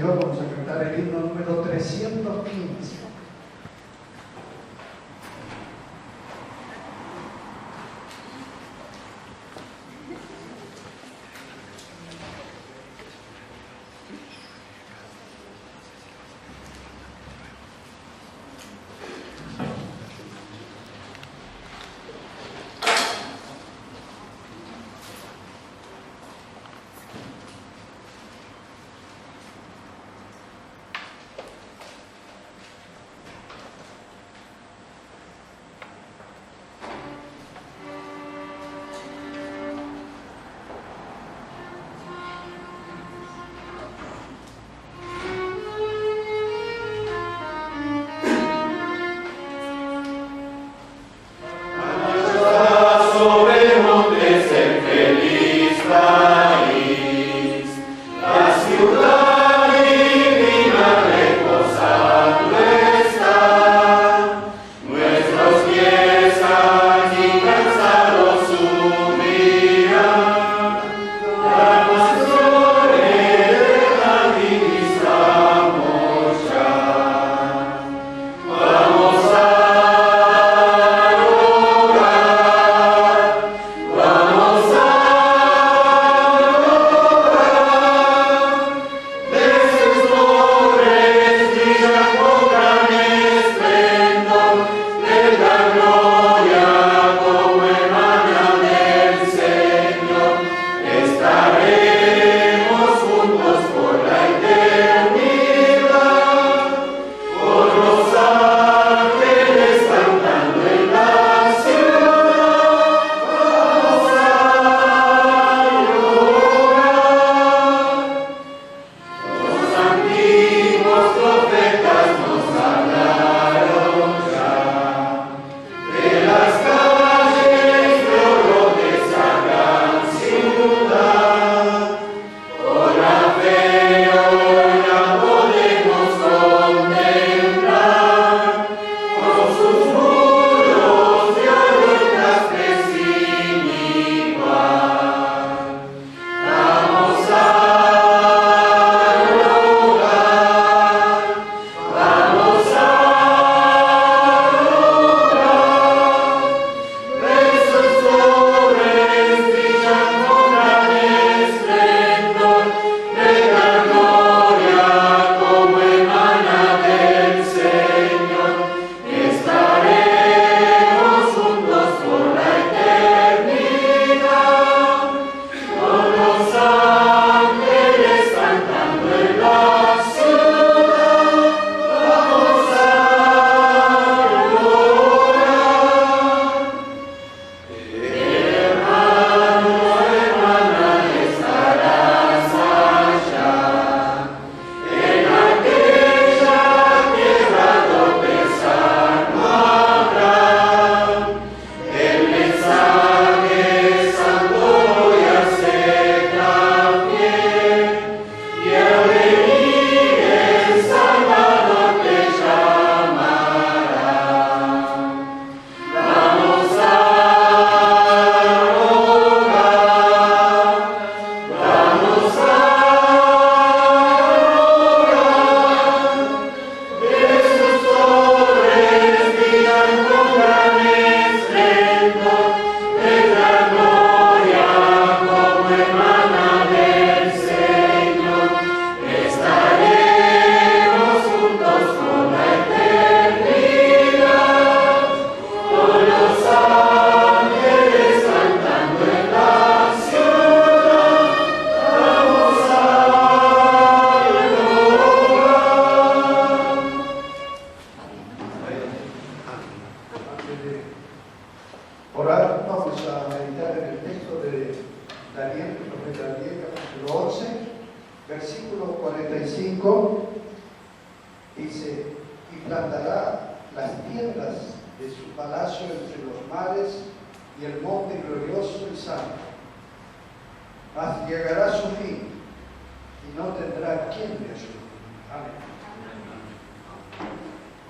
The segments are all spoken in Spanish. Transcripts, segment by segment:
Señor, vamos a cantar el himno número 315.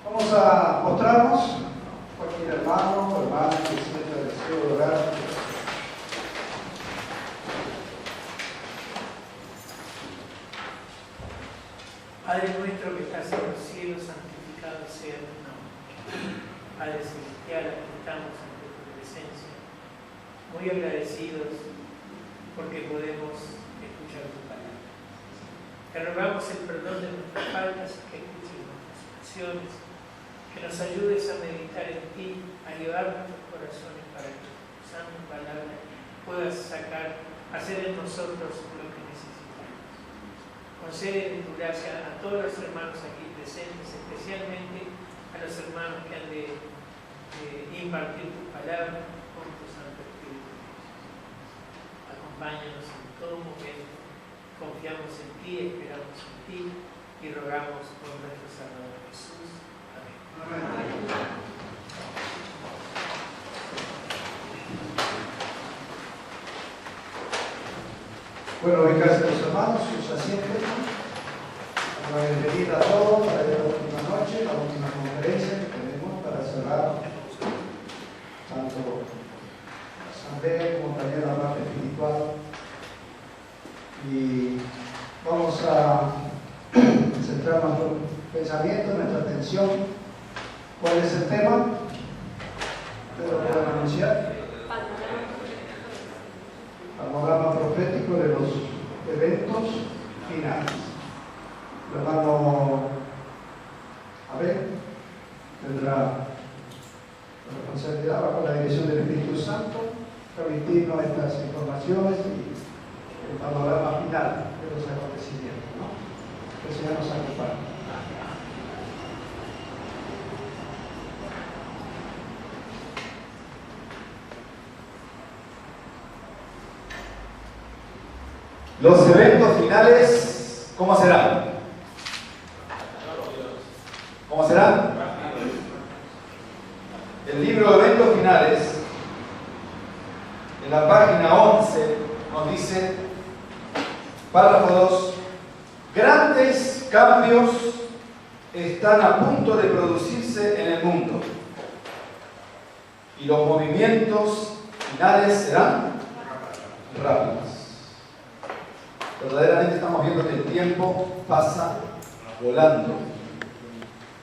Vamos a postrarnos, cualquier hermano o hermana que sienta el deseo de orar. Padre nuestro que estás en los cielos, santificado sea tu nombre. Padre celestial, aquí estamos ante tu presencia, muy agradecidos porque podemos escuchar tu palabra. Te rogamos el perdón de nuestras faltas, que escuches nuestras oraciones, que nos ayudes a meditar en ti, a llevar nuestros corazones para que tu santa palabra pueda hacer en nosotros lo que necesitamos. Concede tu gracia a todos los hermanos aquí presentes, especialmente a los hermanos que han de impartir tu palabra con tu Santo Espíritu. Acompáñanos en todo momento, confiamos en ti, esperamos en ti y rogamos por nuestro Salvador Jesús. Amén. Amén. Bueno, ubicarse los hermanos, sus asientos. Una bienvenida a todos para la última noche, la última conferencia que tenemos para cerrar tanto la asamblea como también la parte espiritual. Y vamos a centrar nuestro pensamiento, nuestra atención. ¿Cuál es el tema? ¿Ustedes lo pueden anunciar? Panorama profético de los eventos finales. El hermano Abel tendrá la responsabilidad bajo la dirección del Espíritu Santo transmitirnos estas informaciones y el panorama final de los acontecimientos, ¿no? Que el Señor nos acompañe. Los eventos finales, ¿cómo serán? ¿Cómo serán? El libro de eventos finales, en la página 11, nos dice, párrafo 2, grandes cambios están a punto de producirse en el mundo y los movimientos finales serán rápidos. Verdaderamente estamos viendo que el tiempo pasa volando.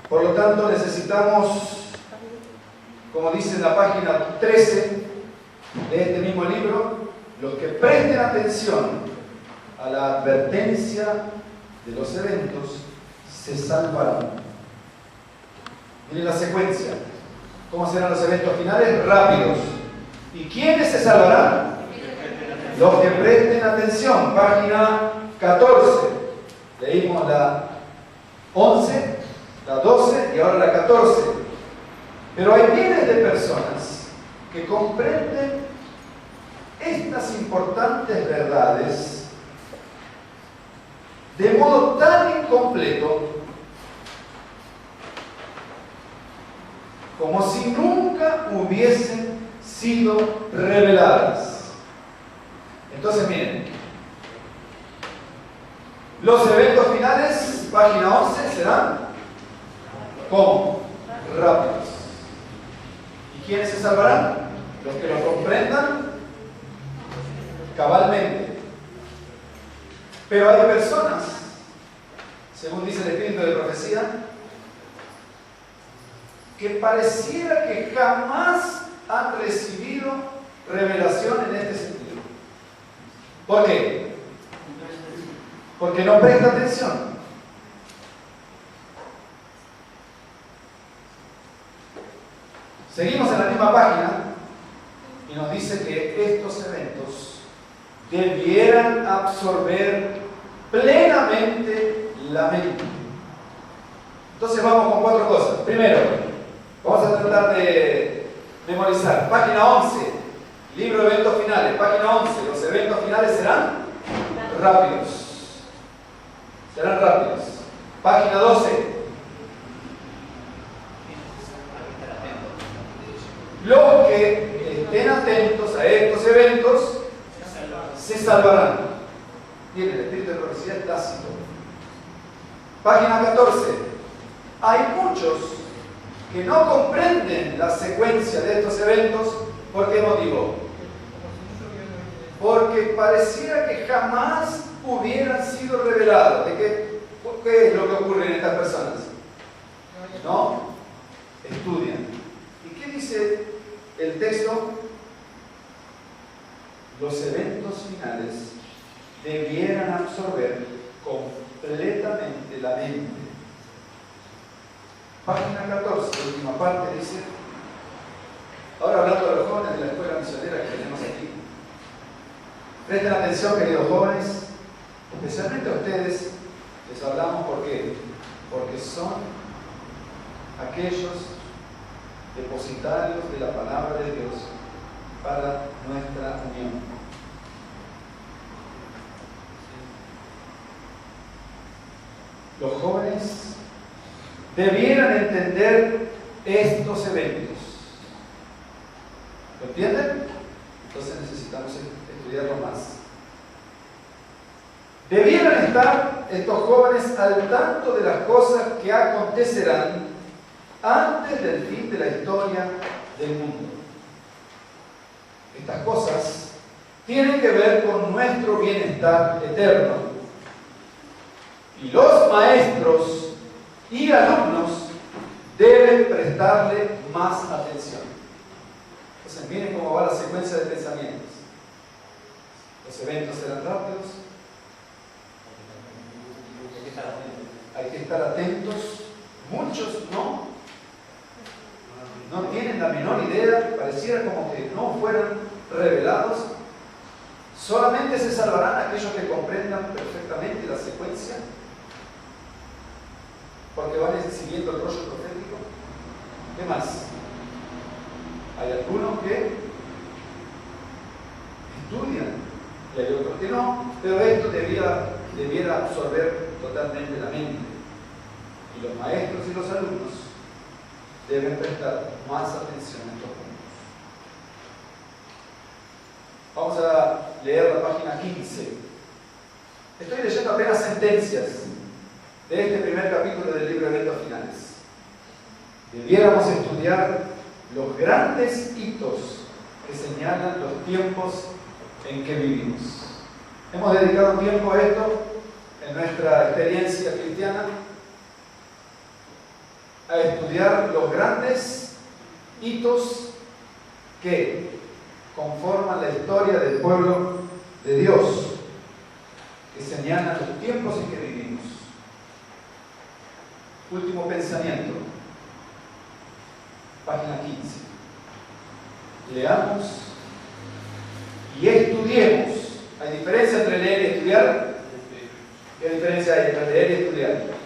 Por lo tanto, necesitamos, como dice en la página 13 de este mismo libro, los que presten atención a la advertencia de los eventos se salvarán. Miren la secuencia. ¿Cómo serán los eventos finales? Rápidos. ¿Y quiénes se salvarán? Los que presten atención, página 14. Leímos la 11, la 12 y ahora la 14. Pero hay miles de personas que comprenden estas importantes verdades de modo tan incompleto como si nunca hubiesen sido reveladas. Entonces miren, los eventos finales, página 11, serán ¿cómo? Rápidos. ¿Y quiénes se salvarán? Los que lo comprendan cabalmente. Pero hay personas, según dice el espíritu de profecía, que pareciera que jamás han recibido revelación en este sentido. ¿Por qué? Porque no presta atención. Seguimos en la misma página y nos dice que estos eventos debieran absorber plenamente la mente. Entonces vamos con 4 cosas. Primero, vamos a tratar de memorizar. Página 11. Libro de eventos finales, página 11. Los eventos finales serán rápidos. Serán rápidos. Página 12. Los que estén atentos a estos eventos se salvarán. Bien, el espíritu de profecía es tácito. Página 14. Hay muchos que no comprenden la secuencia de estos eventos. ¿Por qué motivo? Porque pareciera que jamás hubieran sido revelados. ¿De qué? ¿Qué es lo que ocurre en estas personas? No estudian. ¿Y qué dice el texto? Los eventos finales debieran absorber completamente la mente. Página 14, última parte, dice, ahora hablando de los jóvenes de la escuela misionera que tenemos aquí, presten atención, queridos jóvenes, especialmente a ustedes, les hablamos porque son aquellos depositarios de la palabra de Dios para nuestra unión. Los jóvenes debieran entender estos eventos. ¿Lo entienden? Entonces necesitamos estudiarlo más. Debieran estar estos jóvenes al tanto de las cosas que acontecerán antes del fin de la historia del mundo. Estas cosas tienen que ver con nuestro bienestar eterno. Y los maestros y alumnos deben prestarle más atención. Entonces, miren cómo va la secuencia de pensamientos. Los eventos serán rápidos. Hay que estar atentos. Muchos no tienen la menor idea, pareciera como que no fueran revelados. Solamente se salvarán aquellos que comprendan perfectamente la secuencia, porque van siguiendo el rollo profético. ¿Qué más? Hay algunos que estudian y hay otros que no, pero esto debiera absorber totalmente la mente. Y los maestros y los alumnos deben prestar más atención a estos puntos. Vamos a leer la página 15. Estoy leyendo apenas sentencias de este primer capítulo del libro de Eventos Finales. Debiéramos estudiar los grandes hitos que señalan los tiempos en que vivimos. Hemos dedicado tiempo a esto en nuestra experiencia cristiana, a estudiar los grandes hitos que conforman la historia del pueblo de Dios, que señalan los tiempos en que vivimos. Último pensamiento, página 15. Leamos y estudiemos. ¿Hay diferencia entre leer y estudiar? ¿Qué diferencia hay entre leer y estudiar?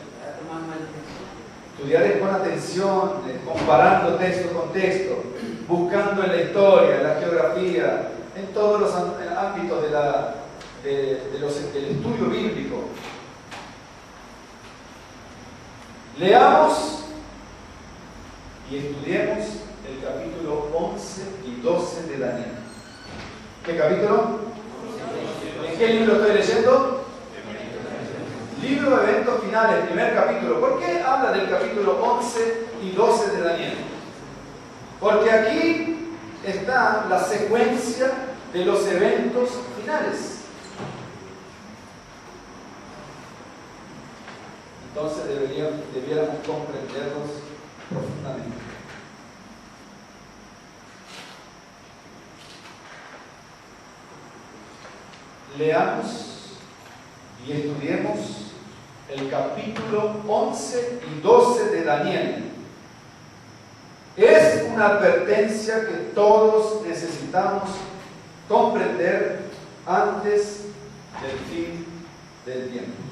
Estudiar es con atención, comparando texto con texto, buscando en la historia, en la geografía, en todos los ámbitos del estudio bíblico. Leamos y estudiemos el capítulo 11 y 12 de Daniel. ¿Qué capítulo? ¿En qué libro estoy leyendo? Libro de Eventos Finales, primer capítulo. ¿Por qué habla del capítulo 11 y 12 de Daniel? Porque aquí está la secuencia de los eventos finales. Entonces debiéramos comprenderlos profundamente. Leamos y estudiemos el capítulo 11 y 12 de Daniel. Es una advertencia que todos necesitamos comprender antes del fin del tiempo.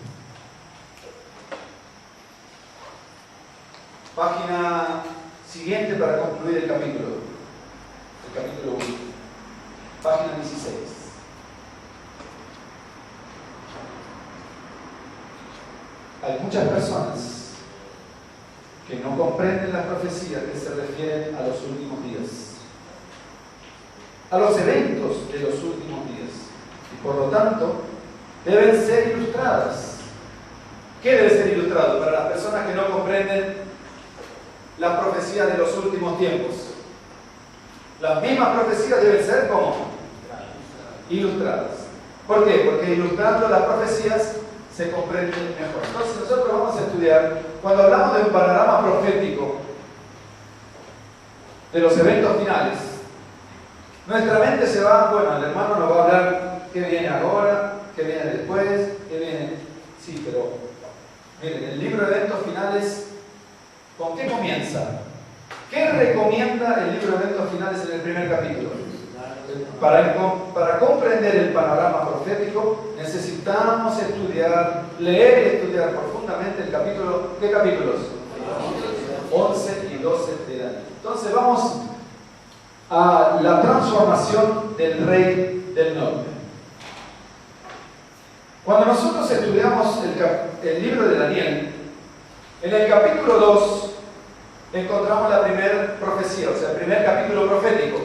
Página siguiente para concluir el capítulo 1. Página 16. Hay muchas personas que no comprenden las profecías que se refieren a los últimos días, a los eventos de los últimos días, y por lo tanto deben ser ilustradas. ¿Qué debe ser ilustrado para las personas que no comprenden las profecías de los últimos tiempos? Las mismas profecías deben ser como ilustradas. ¿Por qué? Porque ilustrando las profecías se comprende mejor. Entonces nosotros vamos a estudiar, cuando hablamos de un panorama profético de los eventos finales, nuestra mente se va, bueno, el hermano nos va a hablar qué viene ahora, qué viene después, qué viene... Sí, pero miren, el libro de eventos finales, ¿con qué comienza? ¿Qué recomienda el libro de eventos finales en el primer capítulo? Para comprender el panorama profético necesitamos estudiar, leer y estudiar profundamente el capítulo. ¿Qué capítulos? 11 y 12 de Daniel. Entonces vamos a la transformación del rey del norte. Cuando nosotros estudiamos el libro de Daniel, en el capítulo 2 encontramos la primera profecía, o sea, el primer capítulo profético.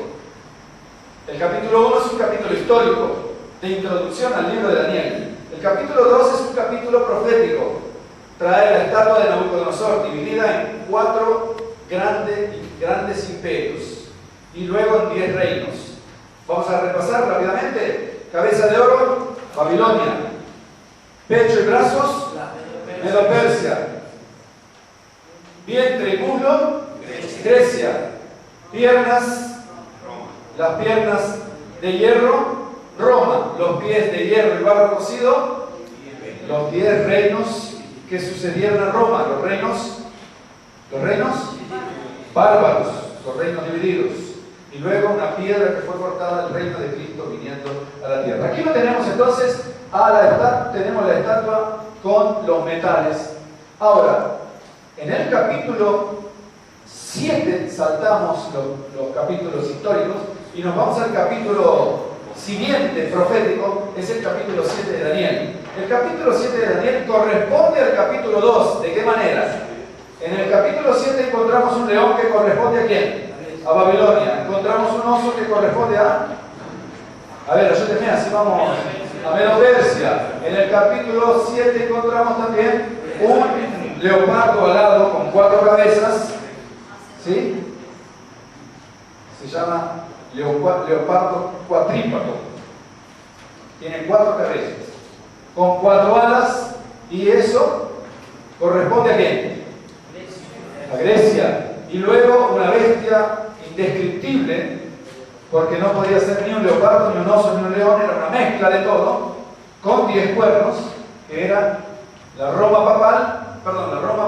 El capítulo 1 es un capítulo histórico de introducción al libro de Daniel. El capítulo 2 es un capítulo profético. Trae la estatua de Nabucodonosor dividida en 4 grandes imperios y luego en 10 reinos. Vamos a repasar rápidamente. Cabeza de oro, Babilonia. Pecho y brazos, Medo-Persia. Vientre y muslo, Grecia. Piernas, las piernas de hierro, Roma. Los pies de hierro y barro cocido, los 10 reinos que sucedieron a Roma. Los reinos bárbaros, los reinos divididos. Y luego una piedra que fue cortada del reino de Cristo viniendo a la tierra. Aquí lo tenemos entonces, tenemos la estatua con los metales. Ahora, en el capítulo 7 saltamos los capítulos históricos y nos vamos al capítulo siguiente, profético, es el capítulo 7 de Daniel. El capítulo 7 de Daniel corresponde al capítulo 2. ¿De qué manera? En el capítulo 7 encontramos un león que corresponde ¿a quién? A Babilonia. Encontramos un oso que corresponde a ver, ayúdenme, así vamos. A Medo-Persia. En el capítulo 7 encontramos también un leopardo alado con 4 cabezas. ¿Sí? Se llama leopardo cuatrípago. Tiene 4 cabezas, con 4 alas, y eso corresponde ¿a quién? A Grecia. Y luego una bestia indescriptible, porque no podía ser ni un leopardo, ni un oso, ni un león, era una mezcla de todo, con 10 cuernos, que era la Roma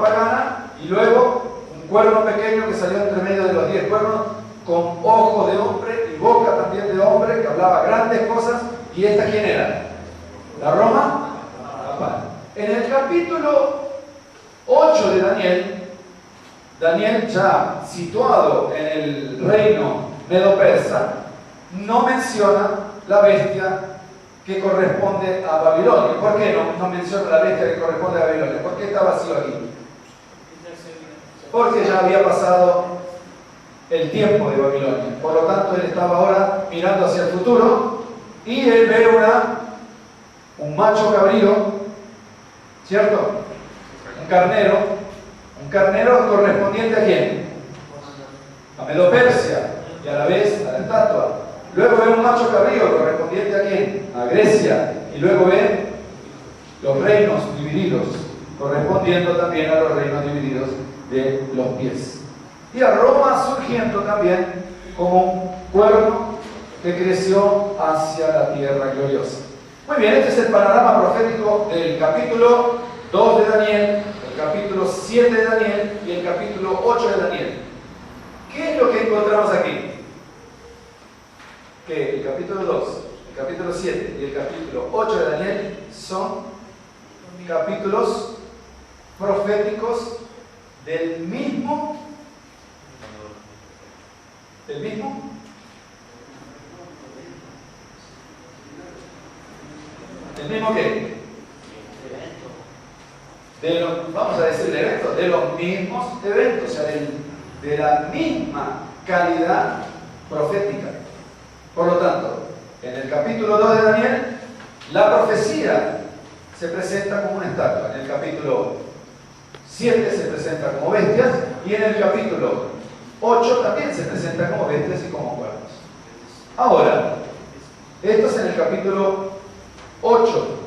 pagana, y luego un cuerno pequeño que salió entre medio de los 10 cuernos, con ojo de hombre y boca también de hombre, que hablaba grandes cosas. ¿Y esta quién era? La Roma papal. En el capítulo 8 de Daniel ya situado en el reino medo-persa, no menciona la bestia que corresponde a Babilonia. ¿Por qué no menciona la bestia que corresponde a Babilonia? ¿Por qué está vacío aquí? Porque ya había pasado el tiempo de Babilonia. Por lo tanto, él estaba ahora mirando hacia el futuro y él ve un macho cabrío, ¿cierto? Un carnero correspondiente ¿a quién? A Medo-Persia, y a la vez a la estatua. Luego ve un macho cabrío correspondiente ¿a quién? A Grecia. Y luego ve los reinos divididos, correspondiendo también a los reinos divididos de los pies. Y a Roma surgiendo también como un cuerno que creció hacia la tierra gloriosa. Muy bien, este es el panorama profético del capítulo 2 de Daniel, el capítulo 7 de Daniel y el capítulo 8 de Daniel. ¿Qué es lo que encontramos aquí? Que el capítulo 2, el capítulo 7 y el capítulo 8 de Daniel son capítulos proféticos del mismo qué? Vamos a decir eventos, de los mismos eventos, o sea, de la misma calidad profética. Por lo tanto, en el capítulo 2 de Daniel, la profecía se presenta como una estatua. En el capítulo 7 se presenta como bestias, y en el capítulo 8 también se presenta como bestias y como cuernos. Ahora, esto es en el capítulo 8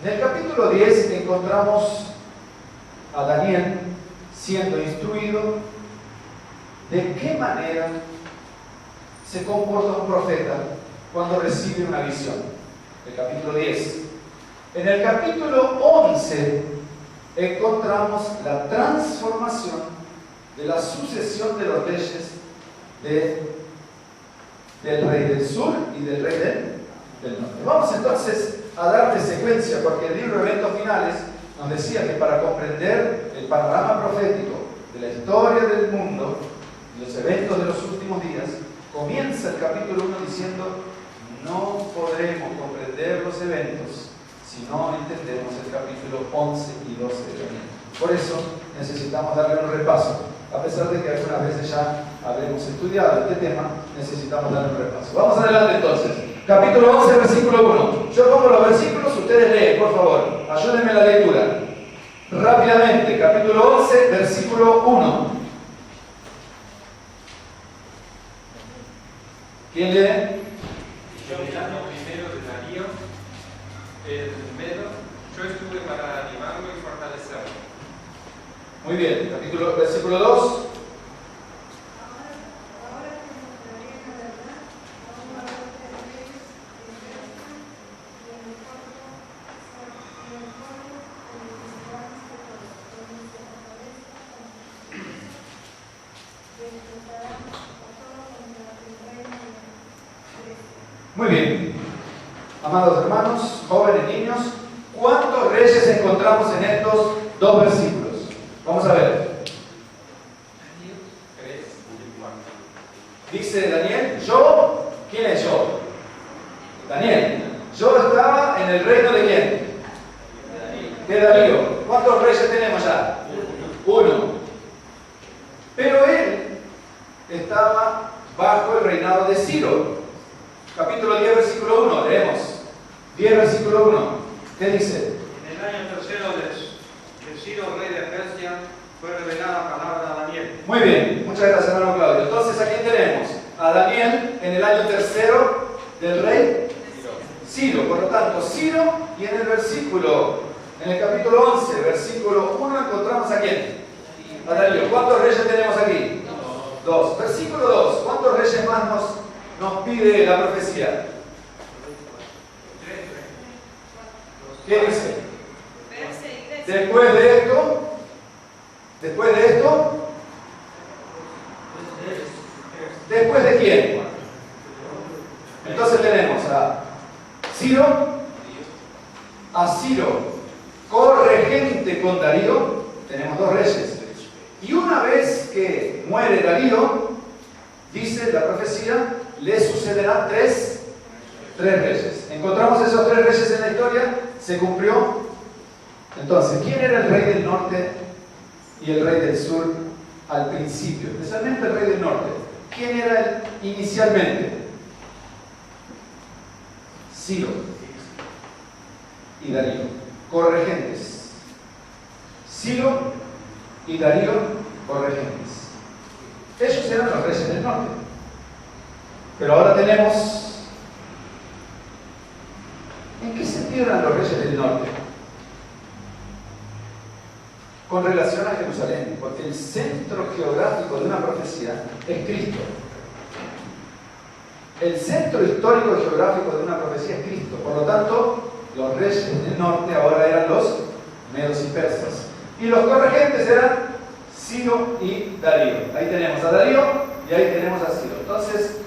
En el capítulo 10 encontramos a Daniel siendo instruido de qué manera se comporta un profeta cuando recibe una visión. El capítulo 10. En el capítulo 11 encontramos la transformación de la sucesión de los reyes del rey del sur y del rey del norte. Vamos entonces a darle secuencia, porque el libro de Eventos Finales nos decía que para comprender el panorama profético de la historia del mundo y los eventos de los últimos días, comienza el capítulo 1 diciendo: no podremos comprender los eventos si no entendemos el capítulo 11 y 12 de Daniel. Por eso necesitamos darle un repaso. A pesar de que algunas veces ya habremos estudiado este tema, necesitamos darle un repaso. Vamos adelante entonces. Capítulo 11, versículo 1. Yo pongo los versículos, ustedes leen, por favor. Ayúdenme en la lectura. Rápidamente, capítulo 11, versículo 1. ¿Quién lee? Yo mirando primero de Darío, el Medo, yo estuve para animarlo y fortalecerlo. Muy bien, versículo 2. Muy bien, amados hermanos, jóvenes, niños, ¿cuántos reyes encontramos en estos dos versículos? Vamos a ver. Dice Daniel, yo, ¿quién es yo? Daniel. Yo estaba en el reino de quién? De Darío. ¿Cuántos reyes tenemos ya? Uno. Pero él estaba bajo el reinado de Ciro. Capítulo 10, versículo 1, leemos. 10, versículo 1. ¿Qué dice? En el año tercero de Ciro, rey de Persia, fue revelada palabra a Daniel. Muy bien, muchas gracias, hermano Claudio. Entonces aquí tenemos a Daniel en el año tercero del rey Ciro. Por lo tanto, Ciro, y en el capítulo 11, versículo 1, encontramos a quién? A Darío. ¿Cuántos reyes tenemos aquí? Dos. Versículo 2. ¿Cuántos reyes más nos pide la profecía? ¿Qué dice? Después de esto, ¿después de quién? Entonces tenemos a Ciro, corregente con Darío, tenemos dos reyes. Y una vez que muere Darío, dice la profecía, le sucederán tres reyes. Encontramos esos tres reyes en la historia, se cumplió. Entonces, ¿quién era el rey del norte y el rey del sur al principio? Especialmente el rey del norte. ¿Quién era él inicialmente? Ciro y Darío, corregentes. Ciro y Darío, corregentes. Ellos eran los reyes del norte. Pero ahora tenemos... ¿En qué sentido eran los reyes del norte? Con relación a Jerusalén, porque el centro geográfico de una profecía es Cristo. El centro histórico y geográfico de una profecía es Cristo. Por lo tanto, los reyes del norte ahora eran los medos y persas. Y los corregentes eran Ciro y Darío. Ahí tenemos a Darío y ahí tenemos a Ciro. Entonces,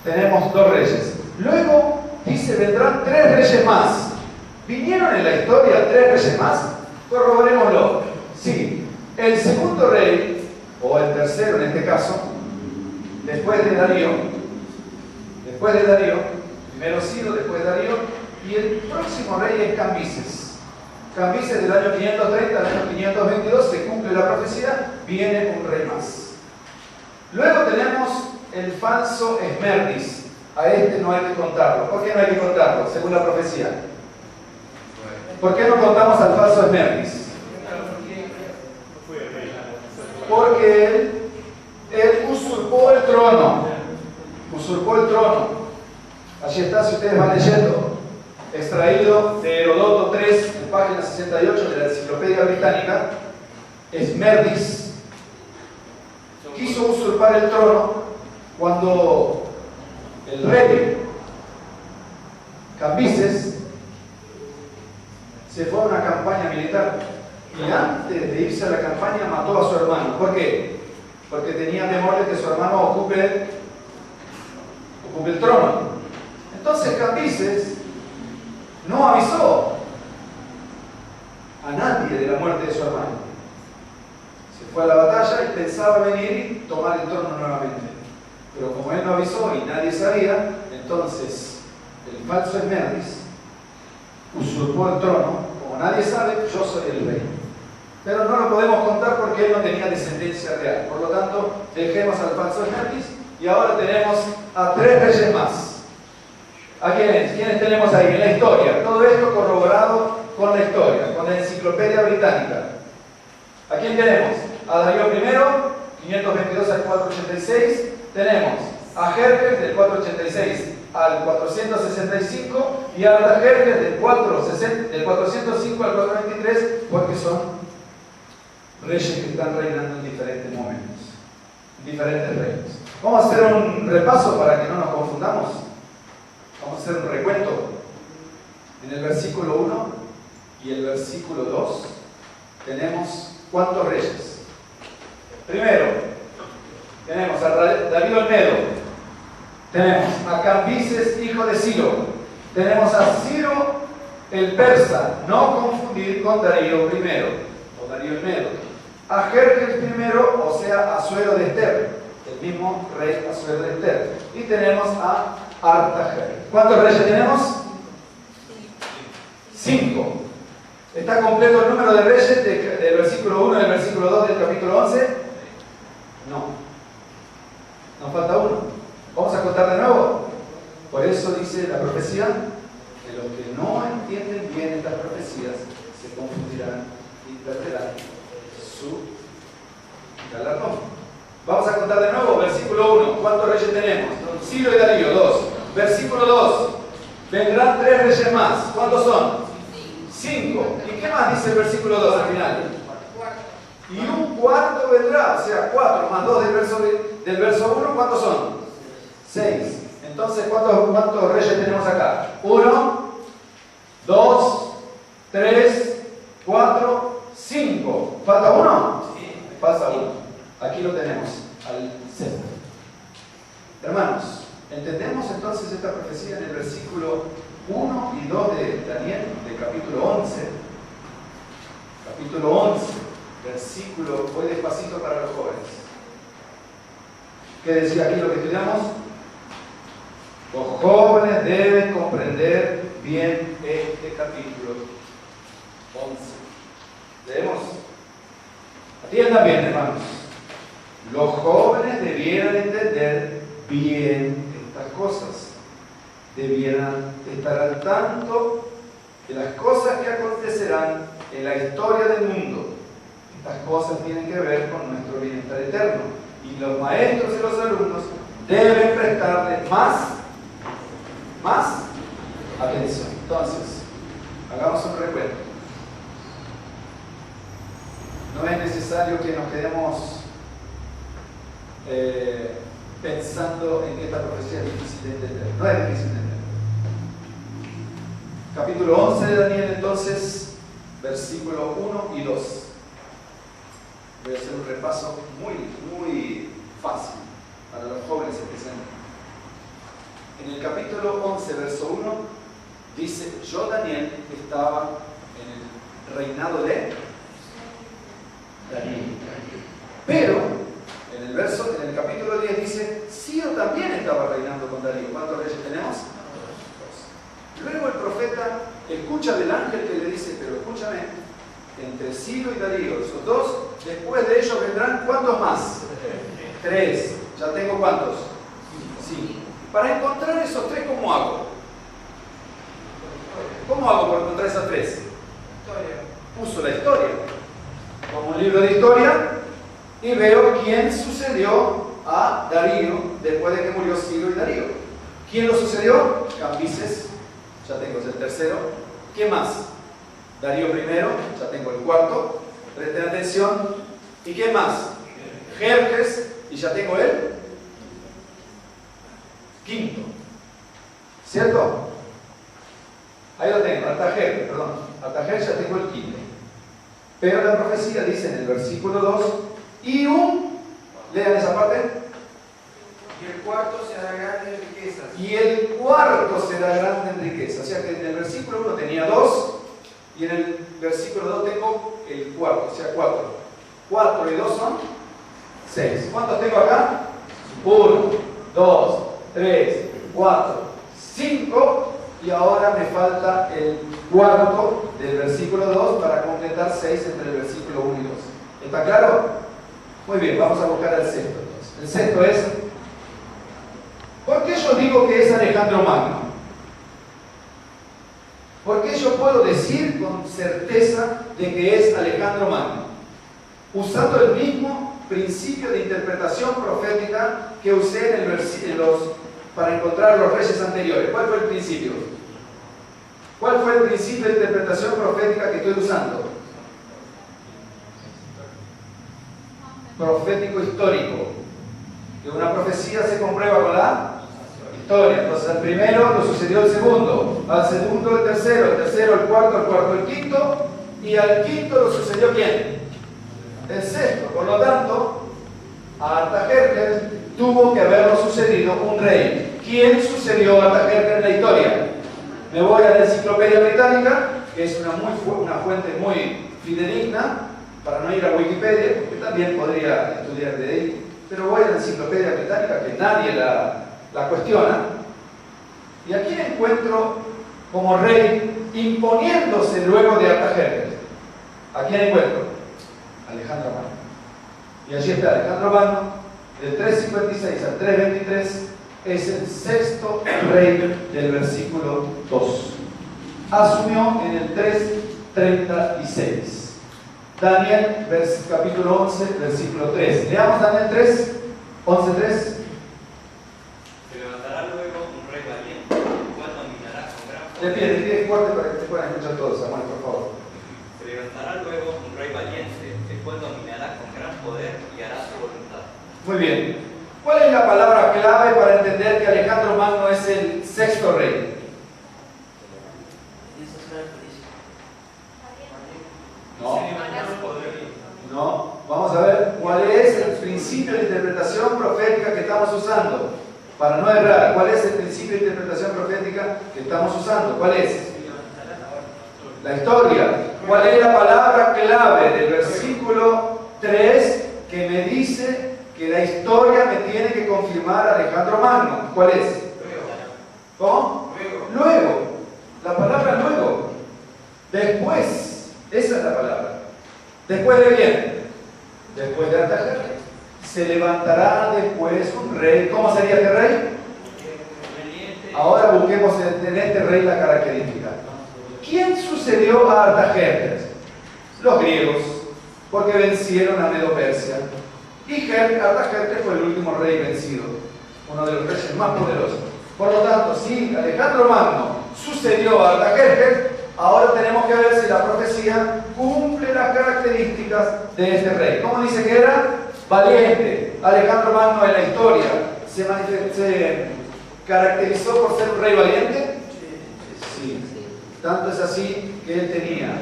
tenemos dos reyes. Luego, dice, vendrán tres reyes más. ¿Vinieron en la historia tres reyes más? Corroborémoslo. Sí, el segundo rey, o el tercero en este caso, después de Darío, primero Ciro, después Darío, y el próximo rey es Cambises. Cambises del año 530 al año 522, se cumple la profecía, viene un rey más. Luego tenemos el falso Esmerdis. A este no hay que contarlo. ¿Por qué no hay que contarlo? Según la profecía. ¿Por qué no contamos al falso Esmerdis? Porque él usurpó el trono. Allí está, si ustedes van leyendo. extraído de Heródoto 3, en página 68 de la Enciclopedia Británica. Esmerdis quiso usurpar el trono cuando el rey Cambises se fue a una campaña militar y antes de irse a la campaña mató a su hermano. ¿Por qué? Porque tenía temor de que su hermano ocupe el trono. Entonces Cambises no avisó a nadie de la muerte de su hermano. Se fue a la batalla y pensaba venir y tomar el trono nuevamente. Pero como él no avisó y nadie sabía, entonces el falso Esmerdis usurpó el trono. Como nadie sabe, yo soy el rey. Pero no lo podemos contar porque él no tenía descendencia real. Por lo tanto, dejemos al falso Esmerdis y ahora tenemos a 3 reyes más. ¿A quiénes? ¿Quiénes tenemos ahí en la historia? Todo esto corroborado con la historia, con la Enciclopedia Británica. ¿A quién tenemos? A Darío I, 522 al 486. Tenemos a Jerjes del 486 al 465 y a Artajerjes del 405 al 423, porque son reyes que están reinando en diferentes momentos, diferentes reinos. Vamos a hacer un repaso para que no nos confundamos. Vamos a hacer un recuento. En el versículo 1 y el versículo 2 tenemos ¿cuántos reyes? Primero, tenemos a Darío el Medo, tenemos a Cambises, hijo de Ciro, tenemos a Ciro el persa, no confundir con Darío I o Darío el Medo, a Jerjes I, o sea, Asuero de Ester, el mismo rey Asuero de Ester, y tenemos a Artajerjes. ¿Cuántos reyes tenemos? 5. ¿Está completo el número de reyes del versículo 1 y del versículo 2 del capítulo 11? No. Nos falta uno. ¿Vamos a contar de nuevo? Por eso dice la profecía que los que no entienden bien estas profecías se confundirán y perderán su galardón. Vamos a contar de nuevo. Versículo 1. ¿Cuántos reyes tenemos? Ciro y Darío, 2. Versículo 2. Vendrán 3 reyes más. ¿Cuántos son? 5. ¿Y qué más dice el versículo 2 al final? Y un cuarto vendrá, o sea, 4 más 2 del verso 1, ¿cuántos son? 6. Entonces, ¿cuántos reyes tenemos acá? 1, 2, 3, 4, 5. ¿Falta uno? Sí. Falta uno. Aquí lo tenemos, al centro. Hermanos, ¿entendemos entonces esta profecía en el versículo 1 y 2 de Daniel, de capítulo 11? Capítulo 11, versículo, voy despacito para los jóvenes. ¿Qué decía aquí lo que estudiamos? Los jóvenes deben comprender bien este capítulo 11. ¿Leemos? Atiendan bien, hermanos. Los jóvenes debieran entender bien estas cosas. Debieran estar al tanto de las cosas que acontecerán en la historia del mundo. Estas cosas tienen que ver con nuestro bienestar eterno. Y los maestros y los alumnos deben prestarle más atención. Entonces, hagamos un recuento. No es necesario que nos quedemos pensando en que esta profecía es difícil de entender. No es difícil de entender. Capítulo 11 de Daniel, entonces, versículo 1 y 2. Voy a hacer un repaso muy fácil para los jóvenes especialmente. En el capítulo 11, verso 1, dice: yo, Daniel, estaba en el reinado de Daniel. Pero, en el capítulo 10 dice: Ciro también estaba reinando con Darío. ¿Cuántos reyes tenemos? 2. Luego el profeta escucha del ángel que le dice: pero escúchame, entre Ciro y Darío, esos dos, después de ellos vendrán, ¿cuántos más? 3. ¿Ya tengo cuántos? 5. Para encontrar esos 3, ¿cómo hago? ¿Cómo hago para encontrar esos 3? Uso la historia como un libro de historia y veo quién sucedió a Darío después de que murió Ciro y Darío. ¿Quién lo sucedió? Cambises ya tengo el tercero. ¿Quién más? Darío primero, ya tengo el cuarto. Presten atención. ¿Y quién más? Jerjes, y ya tengo el quinto. ¿Cierto? Ahí lo tengo, Artajerjes, perdón. Artajerjes ya tengo el quinto. Pero la profecía dice en el versículo 2, lean esa parte. Y el cuarto será grande en riquezas. Y el cuarto será grande en riqueza. O sea que en el versículo 1 tenía 2 y en el versículo 2 tengo el cuarto, o sea 4. 4 y 2 son 6. ¿Cuántos tengo acá? 1, 2, 3, 4, 5 y ahora me falta el cuarto del versículo 2 para completar 6 entre el versículo 1 y 2. ¿Está claro? Muy bien, vamos a buscar el sexto entonces. El sexto es, ¿por qué yo digo que es Alejandro Magno? ¿Por qué yo puedo decir con certeza de que es Alejandro Magno? Usando el mismo principio de interpretación profética que usé para encontrar los reyes anteriores. ¿Cuál fue el principio? ¿Cuál fue el principio de interpretación profética que estoy usando? Profético histórico. Que una profecía se comprueba con la historia. Entonces al primero lo sucedió el segundo, al segundo el tercero el cuarto el quinto, y al quinto lo sucedió ¿quién? El sexto. Por lo tanto, a Artajerjes tuvo que haberlo sucedido un rey. ¿Quién sucedió a Artajerjes en la historia? Me voy a la Enciclopedia Británica, que es una fuente muy fidedigna, para no ir a Wikipedia, porque también podría estudiar de ahí, pero voy a la Enciclopedia Británica, que nadie la cuestiona, y aquí encuentro como rey imponiéndose luego de Artajerjes. ¿A quién encuentro? Alejandro Magno. Y allí está Alejandro Magno, del 356 al 323, es el sexto rey del versículo 2. Asumió en el 336. Daniel, capítulo 11, versículo 3. Leamos Daniel 3, 11, 3. Se levantará luego un rey valiente, el cual dominará con gran Le poder. pide fuerte para que te puedan escuchar todos, Samuel, por favor. Se levantará luego un rey valiente, el cual dominará con gran poder y hará su voluntad. Muy bien. ¿Cuál es la palabra clave para entender que Alejandro Magno es el sexto rey? No, vamos a ver cuál es el principio de interpretación profética que estamos usando. Para no errar, ¿cuál es el principio de interpretación profética que estamos usando? ¿Cuál es? La historia. ¿Cuál es la palabra clave del versículo 3 que me dice que la historia me tiene que confirmar a Alejandro Magno? ¿Cuál es? ¿Cómo? Luego. La palabra luego. Después. Esa es la palabra. ¿Después de quién? Después de Artajerjes. Se levantará después un rey. ¿Cómo sería este rey? Ahora busquemos en este rey la característica. ¿Quién sucedió a Artajerjes? Los griegos, porque vencieron a Medo-Persia. Y Artajerjes fue el último rey vencido, uno de los reyes más poderosos. Por lo tanto, si Alejandro Magno sucedió a Artajerjes, ahora tenemos que ver si la profecía cumple las características de este rey. ¿Cómo dice que era? Valiente. Alejandro Magno en la historia se caracterizó por ser un rey valiente. Sí. Tanto es así que él tenía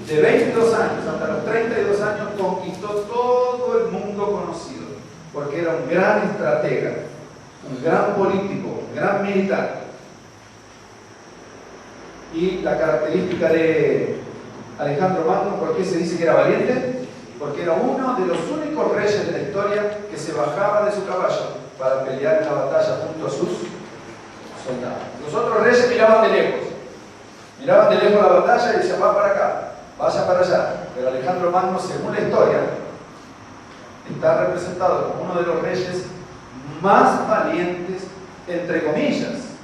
de 22 años hasta los 32 años conquistó todo el mundo conocido, porque era un gran estratega, un gran político, un gran militar. Y la característica de Alejandro Magno, ¿por qué se dice que era valiente? Porque era uno de los únicos reyes de la historia que se bajaba de su caballo para pelear en la batalla junto a sus soldados. Los otros reyes miraban de lejos la batalla y decían, va para acá, vaya para allá. Pero Alejandro Magno, según la historia, está representado como uno de los reyes más valientes, entre comillas.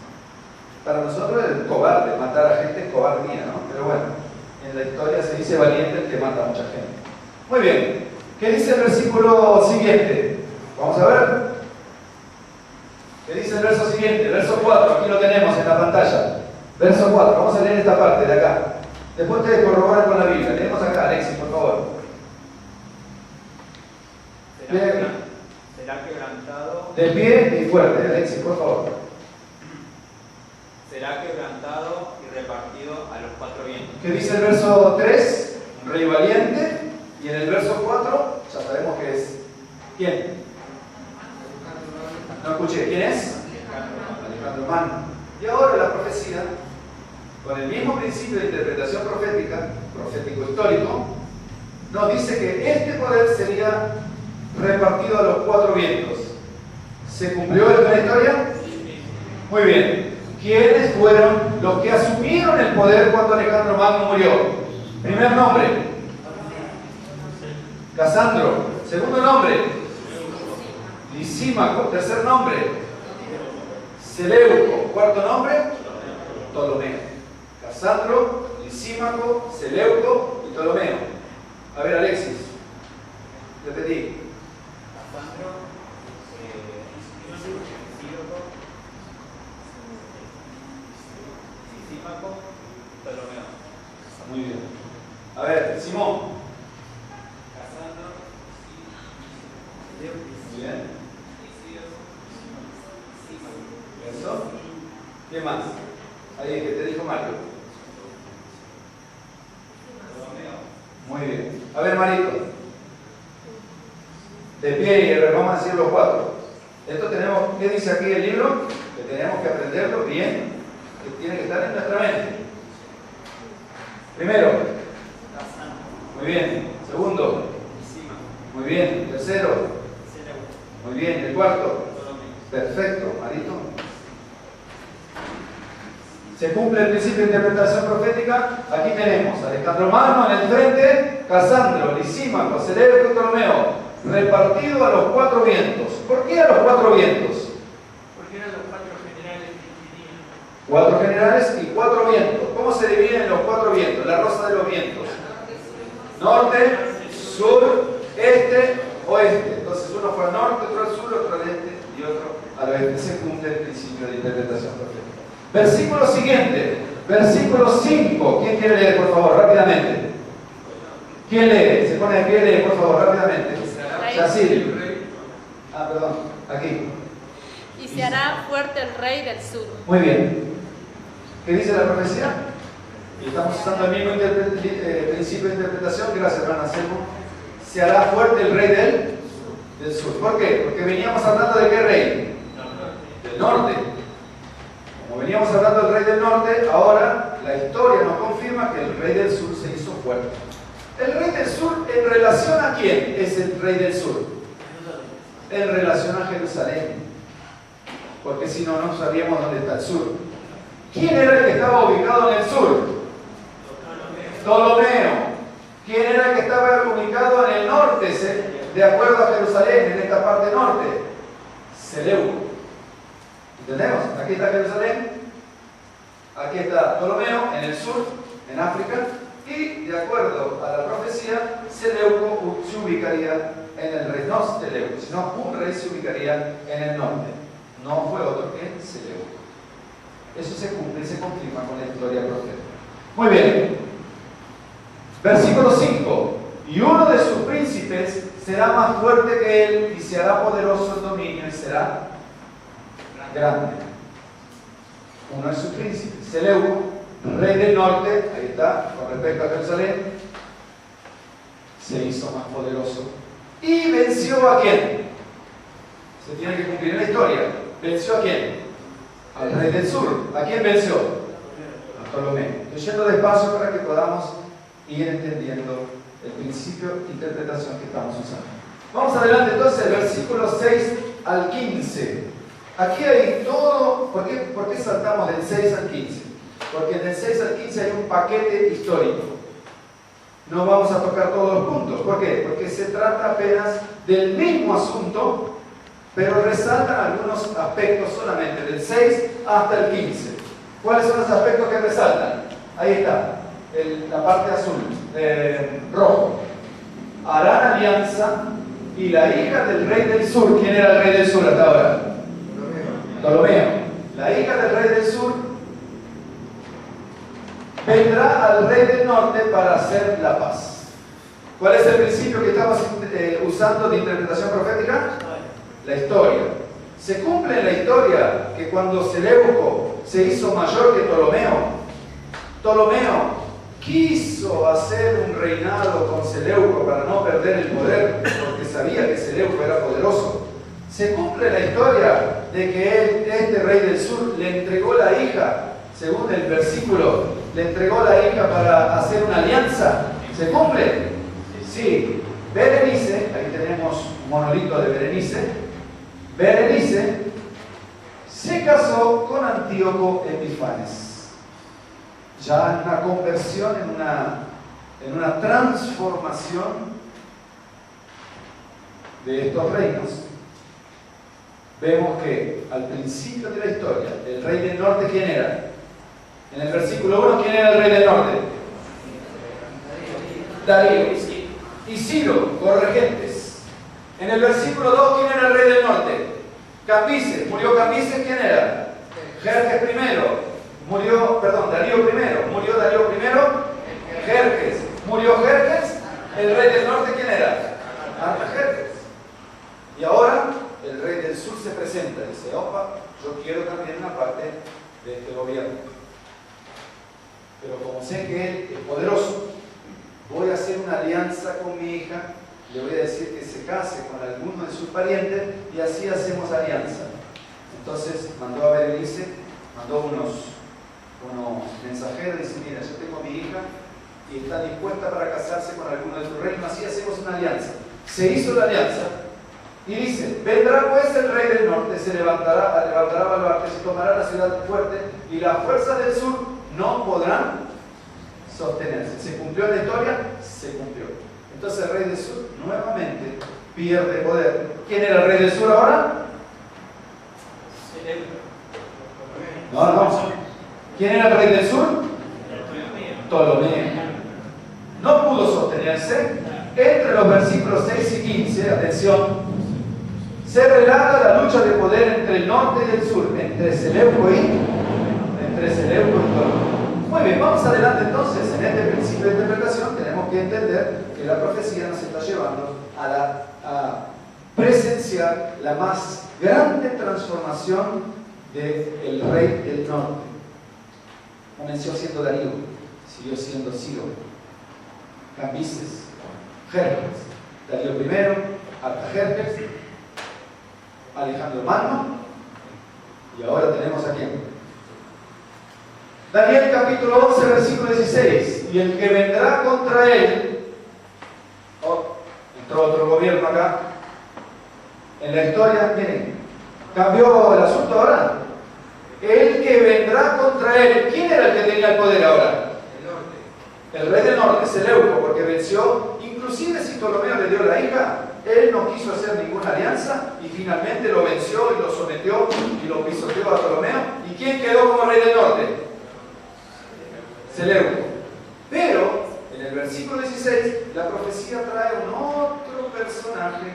Para nosotros es cobarde, matar a gente es cobardía, ¿no? Pero bueno, en la historia se dice valiente el que mata a mucha gente. Muy bien, ¿qué dice el versículo siguiente? Vamos a ver. ¿Qué dice el verso siguiente? Verso 4, aquí lo tenemos en la pantalla. Verso 4, vamos a leer esta parte de acá. Después ustedes corroboran con la Biblia. Leemos acá, Alexis, por favor. Será quebrantado. De pie y fuerte, Alexis, por favor. Será quebrantado y repartido a los 4 vientos. ¿Qué dice el verso 3? Un rey valiente. Y en el verso 4, ya sabemos que es. ¿Quién? No escuché, ¿quién es? Alejandro Magno. Y ahora la profecía, con el mismo principio de interpretación profética, profético histórico, nos dice que este poder sería repartido a los 4 vientos. ¿Se cumplió esto en la historia? Muy bien. ¿Quiénes fueron los que asumieron el poder cuando Alejandro Magno murió? Primer nombre, Casandro. Segundo nombre, Lisímaco. Tercer nombre, Seleuco. Cuarto nombre, Ptolomeo. Casandro, Lisímaco, Seleuco y Ptolomeo. A ver, Alexis, repetí. Casandro, Lisímaco, Ptolomeo. Muy bien. A ver, Simón. Casandro, Muy bien. ¿Eso? ¿Qué más? Ahí es que te dijo Mario. Muy bien. A ver, Marito. De pie y a ver, vamos a decir los 4. Esto tenemos, ¿qué dice aquí el libro? Que tenemos que aprenderlo bien, que tiene que estar en nuestra mente. Primero. Muy bien. Segundo. Muy bien. Tercero. Muy bien. El cuarto. Perfecto, Marito. Se cumple el principio de interpretación profética. Aquí tenemos a Alejandro Magno en el frente, Casandro, Lisímaco, Seleuco y Ptolomeo, repartido a los 4 vientos. ¿Por qué a los 4 vientos? Porque eran los 4 generales que tenían. 4 generales y 4 vientos. ¿Cómo se dividen los 4 vientos? La rosa de los vientos. Norte, sur, este, oeste. Entonces uno fue al norte, otro al sur, otro al este y otro al oeste. Se cumple el principio de interpretación profética. Versículo siguiente, versículo 5. ¿Quién quiere leer, por favor, rápidamente? ¿Quién lee? Se pone de pie, lee, por favor, rápidamente. Yacir. Ah, perdón, aquí. Y se hará fuerte el rey del sur. Muy bien. ¿Qué dice la profecía? Estamos usando el mismo principio de interpretación. Gracias, hermana Selmo. Se hará fuerte el rey del sur. ¿Por qué? Porque veníamos hablando de qué rey? Del norte. Como veníamos hablando del rey del norte, ahora la historia nos confirma que el rey del sur se hizo fuerte. El rey del sur, ¿en relación a quién es el rey del sur? En relación a Jerusalén. Porque si no, no sabríamos dónde está el sur. ¿Quién era el que estaba ubicado en el sur? Ptolomeo. ¿Quién era el que estaba ubicado en el norte, de acuerdo a Jerusalén, en esta parte norte? Seleuco. ¿Entendemos? Aquí está Jerusalén, aquí está Ptolomeo, en el sur, en África, y de acuerdo a la profecía, Seleuco se ubicaría en el rey, no Seleuco, sino un rey se ubicaría en el norte. No fue otro que Seleuco. Eso se cumple y se confirma con la historia profética. Muy bien. Versículo 5. Y uno de sus príncipes será más fuerte que él y se hará poderoso en dominio y será grande. Uno de sus príncipes, Seleuco, rey del norte, ahí está, con respecto a Jerusalén, se hizo más poderoso y venció a quién. Se tiene que cumplir en la historia. ¿Venció a quién? Al rey del sur. ¿A quién venció? A Ptolomeo. Estoy yendo despacio para que podamos ir entendiendo el principio de interpretación que estamos usando. Vamos adelante entonces, versículos 6 al 15. Aquí hay todo. ¿Por qué saltamos del 6 al 15? Porque del 6 al 15 hay un paquete histórico. No vamos a tocar todos los puntos. ¿Por qué? Porque se trata apenas del mismo asunto, pero resaltan algunos aspectos solamente, del 6 hasta el 15. ¿Cuáles son los aspectos que resaltan? Ahí está, la parte azul, rojo. Harán alianza y la hija del rey del sur. ¿Quién era el rey del sur hasta ahora? Ptolomeo. La hija del rey del sur vendrá al rey del norte para hacer la paz. ¿Cuál es el principio que estamos usando de interpretación profética? La historia. Se cumple en la historia que cuando Seleuco se hizo mayor que Ptolomeo quiso hacer un reinado con Seleuco para no perder el poder, porque sabía que Seleuco era poderoso. Se cumple la historia de que este rey del sur le entregó la hija, según el versículo, le entregó la hija para hacer una alianza. ¿Se cumple? Sí. Berenice, ahí tenemos un monolito de Berenice. Berenice se casó con Antíoco Epifanes. Ya en una conversión, en una transformación de estos reinos. Vemos que al principio de la historia, el rey del norte, ¿quién era? En el versículo 1, ¿quién era el rey del norte? Darío. Y Ciro, corregentes. En el versículo 2, ¿quién era el rey del norte? Cambises. ¿Murió Cambises? ¿Quién era? Jerjes primero. Darío primero. ¿Murió Darío primero? Jerjes. ¿Murió Jerjes? ¿El rey del norte quién era? Artajerjes. Y ahora el rey del sur se presenta y dice, opa, yo quiero también una parte de este gobierno. Pero como sé que él es poderoso, voy a hacer una alianza con mi hija, le voy a decir que se case con alguno de sus parientes y así hacemos alianza. Entonces mandó a Berenice, mandó unos mensajeros y dice, mira, yo tengo a mi hija y está dispuesta para casarse con alguno de tus reinos, así hacemos una alianza. Se hizo la alianza y dice, vendrá pues el rey del norte, se levantará baluartes y tomará la ciudad fuerte y las fuerzas del sur no podrán sostenerse. ¿Se cumplió la historia? Se cumplió. Entonces el rey del sur nuevamente pierde poder. ¿Quién era el rey del sur ahora? No. ¿Quién era el rey del sur? Ptolomeo. No pudo sostenerse. Entre los versículos 6 y 15, atención, se relata la lucha de poder entre el norte y el sur, entre Seleuco y Ptolomeo. Muy bien, vamos adelante entonces. En este principio de interpretación tenemos que entender que la profecía nos está llevando a presenciar la más grande transformación del rey del norte. Comenzó siendo Darío, siguió siendo Ciro, Cambises, Jerjes, Darío I, Artajerjes, Alejandro Magno, y ahora tenemos a quién. Daniel capítulo 11, versículo 16, y el que vendrá contra él, entró otro gobierno acá, en la historia, miren, cambió el asunto ahora. El que vendrá contra él, ¿quién era el que tenía el poder ahora? El rey del norte, Seleuco, porque venció, inclusive si Ptolomeo le dio la hija, él no quiso hacer ninguna alianza y finalmente lo venció y lo sometió y lo pisoteó a Ptolomeo. ¿Y quién quedó como rey del norte? Seleuco. Pero en el versículo 16 la profecía trae un otro personaje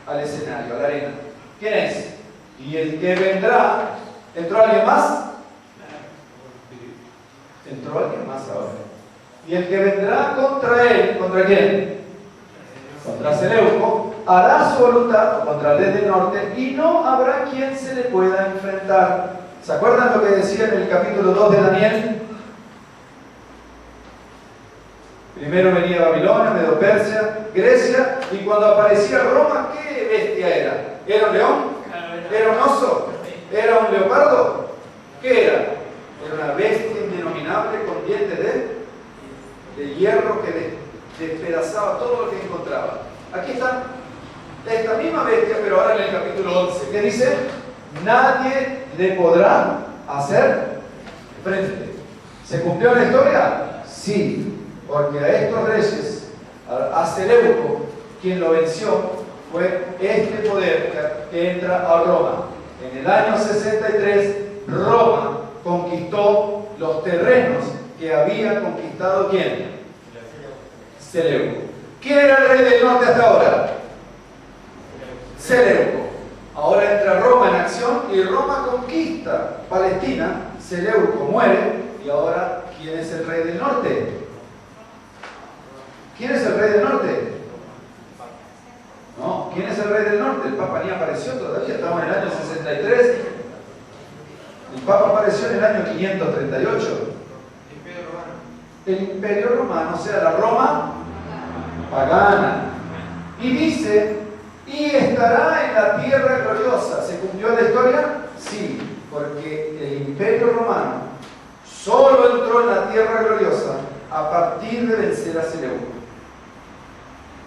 al escenario, a la arena. ¿Quién es? Y el que vendrá, ¿entró alguien más? Entró alguien más ahora. Y el que vendrá contra él, ¿contra quién? Contra Seleuco, hará su voluntad contra el rey del norte y no habrá quien se le pueda enfrentar. ¿Se acuerdan lo que decía en el capítulo 2 de Daniel? Primero venía Babilonia, Medo-Persia, Grecia, y cuando aparecía Roma, ¿qué bestia era? ¿Era un león? ¿Era un oso? ¿Era un leopardo? ¿Qué era? Era una bestia indenominable con dientes de hierro que despedazaba todo lo que encontraba. Aquí está esta misma bestia, pero ahora en el capítulo 11. ¿Qué dice? Nadie le podrá hacer frente. ¿Se cumplió la historia? Sí, porque a estos reyes, a Seleuco, quien lo venció, fue este poder que entra a Roma. En el año 63, Roma conquistó los terrenos que había conquistado ¿quién? Seleuco. ¿Quién era el rey del norte hasta ahora? Seleuco. Ahora entra Roma en acción y Roma conquista Palestina. Seleuco muere Y ahora, ¿quién es el rey del norte? ¿Quién es el rey del norte? No, ¿quién es el rey del norte? El Papa ni apareció todavía, estamos en el año 63. El Papa apareció en el año 538. Imperio Romano. El Imperio Romano, o sea, la Roma pagana. Y dice, y estará en la tierra gloriosa. ¿Se cumplió la historia? Sí, porque el Imperio Romano solo entró en la tierra gloriosa a partir de vencer a Seleuco.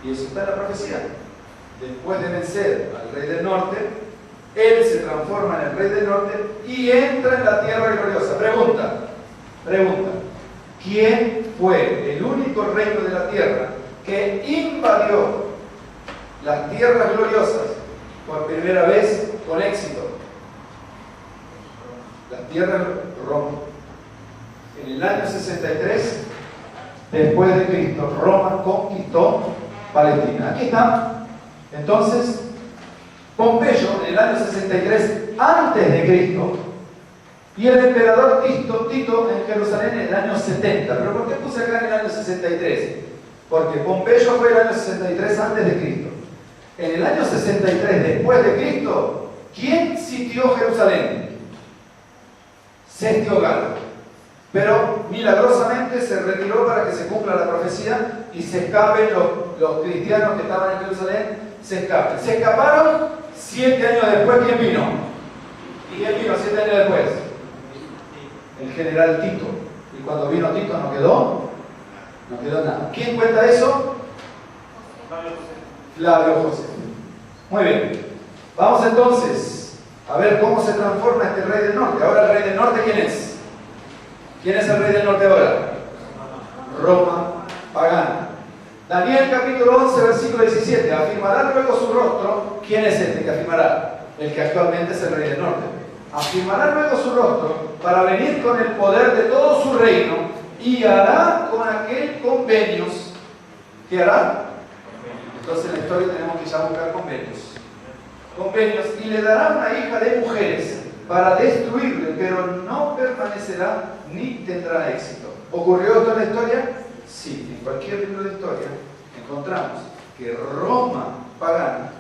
Y eso está en la profecía. Después de vencer al rey del norte, él se transforma en el rey del norte y entra en la tierra gloriosa. Pregunta, ¿quién fue el único reino de la tierra que invadió las tierras gloriosas por primera vez con éxito? La tierra Roma. En el año 63, después de Cristo, Roma conquistó Palestina. Aquí está. Entonces, Pompeyo, en el año 63 antes de Cristo, y el emperador Tito en Jerusalén en el año 70. ¿Pero por qué puse acá en el año 63? Porque Pompeyo fue el año 63 antes de Cristo. En el año 63 después de Cristo, ¿quién sitió Jerusalén? Sestio Galo. Pero milagrosamente se retiró para que se cumpla la profecía y se escapen los cristianos que estaban en Jerusalén, se escapen. Se escaparon 7 años después. ¿Quién vino? ¿Y quién vino 7 años después? El general Tito. Y cuando vino Tito no quedó nada. ¿Quién cuenta eso? Flavio José. Muy bien. Vamos entonces a ver cómo se transforma este rey del norte. Ahora el rey del norte, ¿quién es? ¿Quién es el rey del norte ahora? Roma pagana. Daniel capítulo 11, versículo 17. Afirmará luego su rostro. ¿Quién es este que afirmará? El que actualmente es el rey del norte. Afirmará luego su rostro para venir con el poder de todo su reino y hará con aquel convenios. ¿Qué hará? Entonces en la historia tenemos que ya buscar convenios. Convenios, y le dará una hija de mujeres para destruirle, pero no permanecerá ni tendrá éxito. ¿Ocurrió esto en la historia? Sí, en cualquier libro de historia encontramos que Roma pagana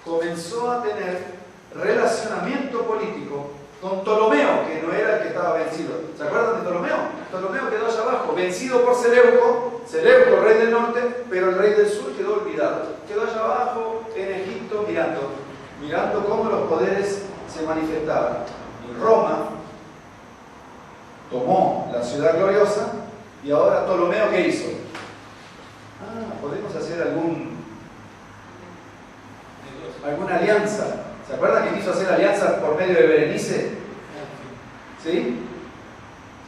comenzó a tener relacionamiento político con Ptolomeo, que no era el que estaba vencido. ¿Se acuerdan de Ptolomeo? Ptolomeo quedó allá abajo, vencido por Seleuco, rey del norte, pero el rey del sur quedó olvidado. Quedó allá abajo en Egipto mirando cómo los poderes se manifestaban. Y Roma tomó la ciudad gloriosa y ahora Ptolomeo, ¿qué hizo? Podemos hacer alguna alianza. ¿Se acuerdan que quiso hacer alianza por medio de Berenice? ¿Sí?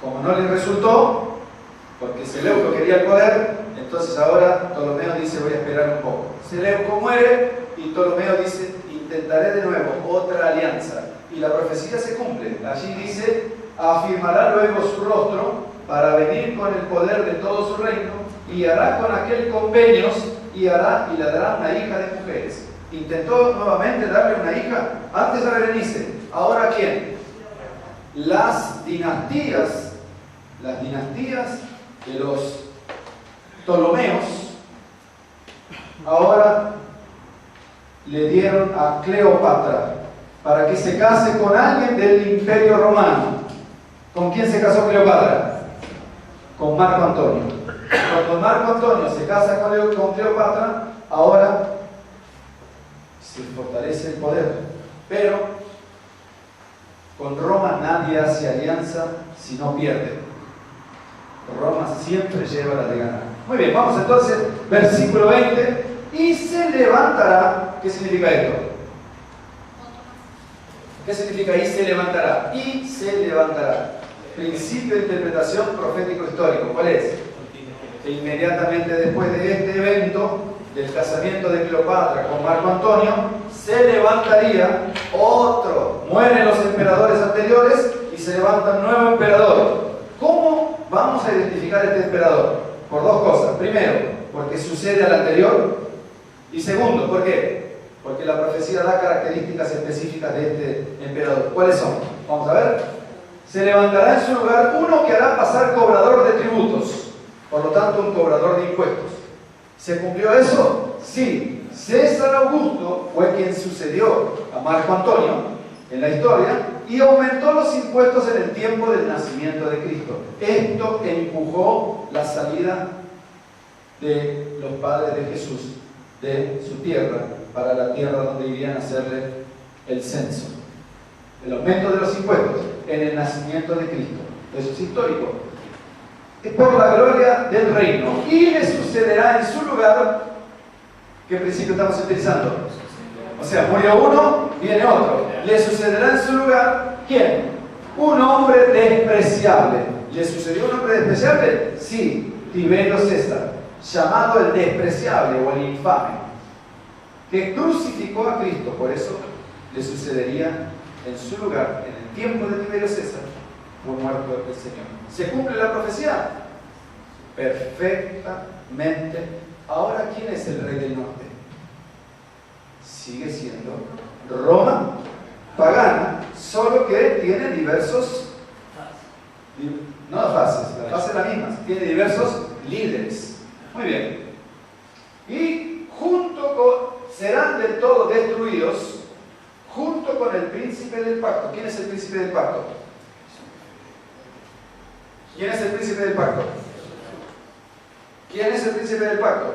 Como no le resultó, porque Seleuco quería el poder, entonces ahora Ptolomeo dice, voy a esperar un poco. Seleuco muere y Ptolomeo dice, intentaré de nuevo otra alianza. Y la profecía se cumple. Allí dice, afirmará luego su rostro para venir con el poder de todo su reino y hará con aquel convenios y le dará una hija de mujeres. Intentó nuevamente darle una hija, antes a Berenice, ahora ¿quién? Las dinastías de los Ptolomeos ahora le dieron a Cleopatra para que se case con alguien del Imperio Romano. ¿Con quién se casó Cleopatra? Con Marco Antonio. Cuando Marco Antonio se casa con Cleopatra, ahora se fortalece el poder. Pero con Roma nadie hace alianza si no pierde. Roma siempre lleva la de ganar. Muy bien, vamos entonces, versículo 20. Y se levantará. ¿Qué significa esto? ¿Qué significa y se levantará? Y se levantará. Principio de interpretación profético-histórico. ¿Cuál es? Que inmediatamente después de este evento, del casamiento de Cleopatra con Marco Antonio, se levantaría otro. Mueren los emperadores anteriores y se levanta un nuevo emperador. ¿Cómo vamos a identificar este emperador? Por dos cosas. Primero, porque sucede al anterior. Y segundo, ¿por qué? Porque la profecía da características específicas de este emperador. ¿Cuáles son? Vamos a ver. se levantará en su lugar uno que hará pasar cobrador de tributos, por lo tanto un cobrador de impuestos. ¿Se cumplió eso? Sí. César Augusto fue quien sucedió a Marco Antonio en la historia y aumentó los impuestos en el tiempo del nacimiento de Cristo. Esto empujó la salida de los padres de Jesús de su tierra para la tierra donde irían a hacerle el censo. El aumento de los impuestos en el nacimiento de Cristo. Eso es histórico. Es por la gloria del reino. Y le sucederá en su lugar. ¿Qué principio estamos utilizando? O sea, murió uno, viene otro. Le sucederá en su lugar, ¿quién? Un hombre despreciable. ¿Le sucedió un hombre despreciable? Sí, Tiberio César, llamado el despreciable o el infame, que crucificó a Cristo. Por eso le sucedería en su lugar, en el tiempo de Tiberio César, por muerto el Señor. ¿Se cumple la profecía? Perfectamente. Ahora, ¿quién es el rey del norte? Sigue siendo Roma pagana, solo que tiene diversos, no fases, la fase es la misma, tiene diversos líderes. Muy bien. Y serán del todo destruidos junto con el príncipe del pacto. ¿Quién es el príncipe del pacto? ¿Quién es el príncipe del pacto? ¿Quién es el príncipe del pacto?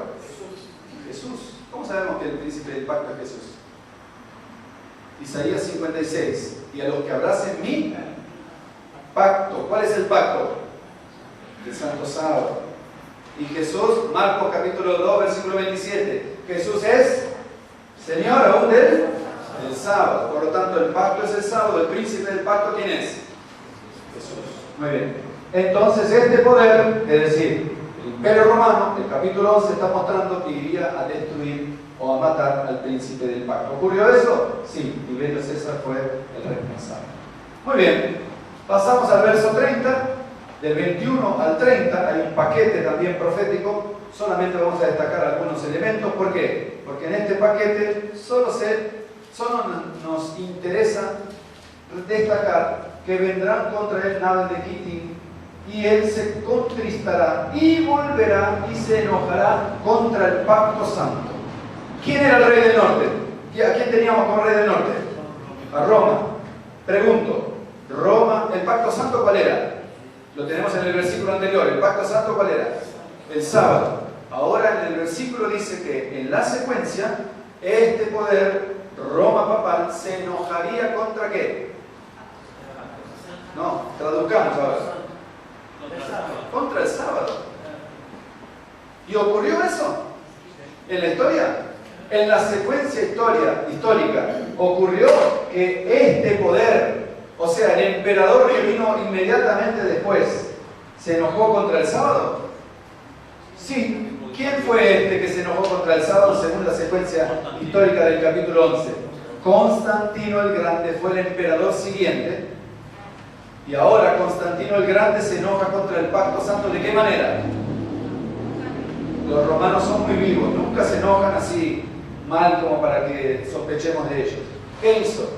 Jesús. ¿Cómo sabemos que el príncipe del pacto es Jesús? Isaías 56. Y a los que abracen mi pacto. ¿Cuál es el pacto? El Santo Sábado. Y Jesús, Marcos capítulo 2, versículo 27. Jesús es Señor aún del sábado. Por lo tanto, el pacto es el sábado. El príncipe del pacto, ¿quién es? Jesús. Muy bien. Entonces, este poder, es decir, el Imperio Romano, el capítulo 11 está mostrando que iría a destruir o a matar al príncipe del pacto. ¿Ocurrió eso? Sí, Tiberio César fue el responsable. Muy bien, pasamos al verso 30, del 21 al 30, hay un paquete también profético, solamente vamos a destacar algunos elementos. ¿Por qué? Porque en este paquete solo nos interesa destacar que vendrán contra él naves de Quitín, y él se contristará y volverá y se enojará contra el pacto santo. ¿Quién era el rey del norte? ¿A quién teníamos como rey del norte? A Roma. Pregunto, Roma, ¿el pacto santo cuál era? Lo tenemos en el versículo anterior. ¿El pacto santo cuál era? El sábado. Ahora en el versículo dice que en la secuencia, este poder, Roma papal, se enojaría contra ¿qué? No, traduzcamos ahora. Contra el sábado. ¿Y ocurrió eso? En la historia, en la secuencia histórica, ocurrió que este poder, o sea, el emperador que vino inmediatamente después, ¿se enojó contra el sábado? Sí. ¿Quién fue este que se enojó contra el sábado según la secuencia histórica del capítulo 11? Constantino el Grande fue el emperador siguiente. Y ahora Constantino el Grande se enoja contra el pacto santo. ¿De qué manera? Los romanos son muy vivos, nunca se enojan así mal como para que sospechemos de ellos. ¿Qué hizo?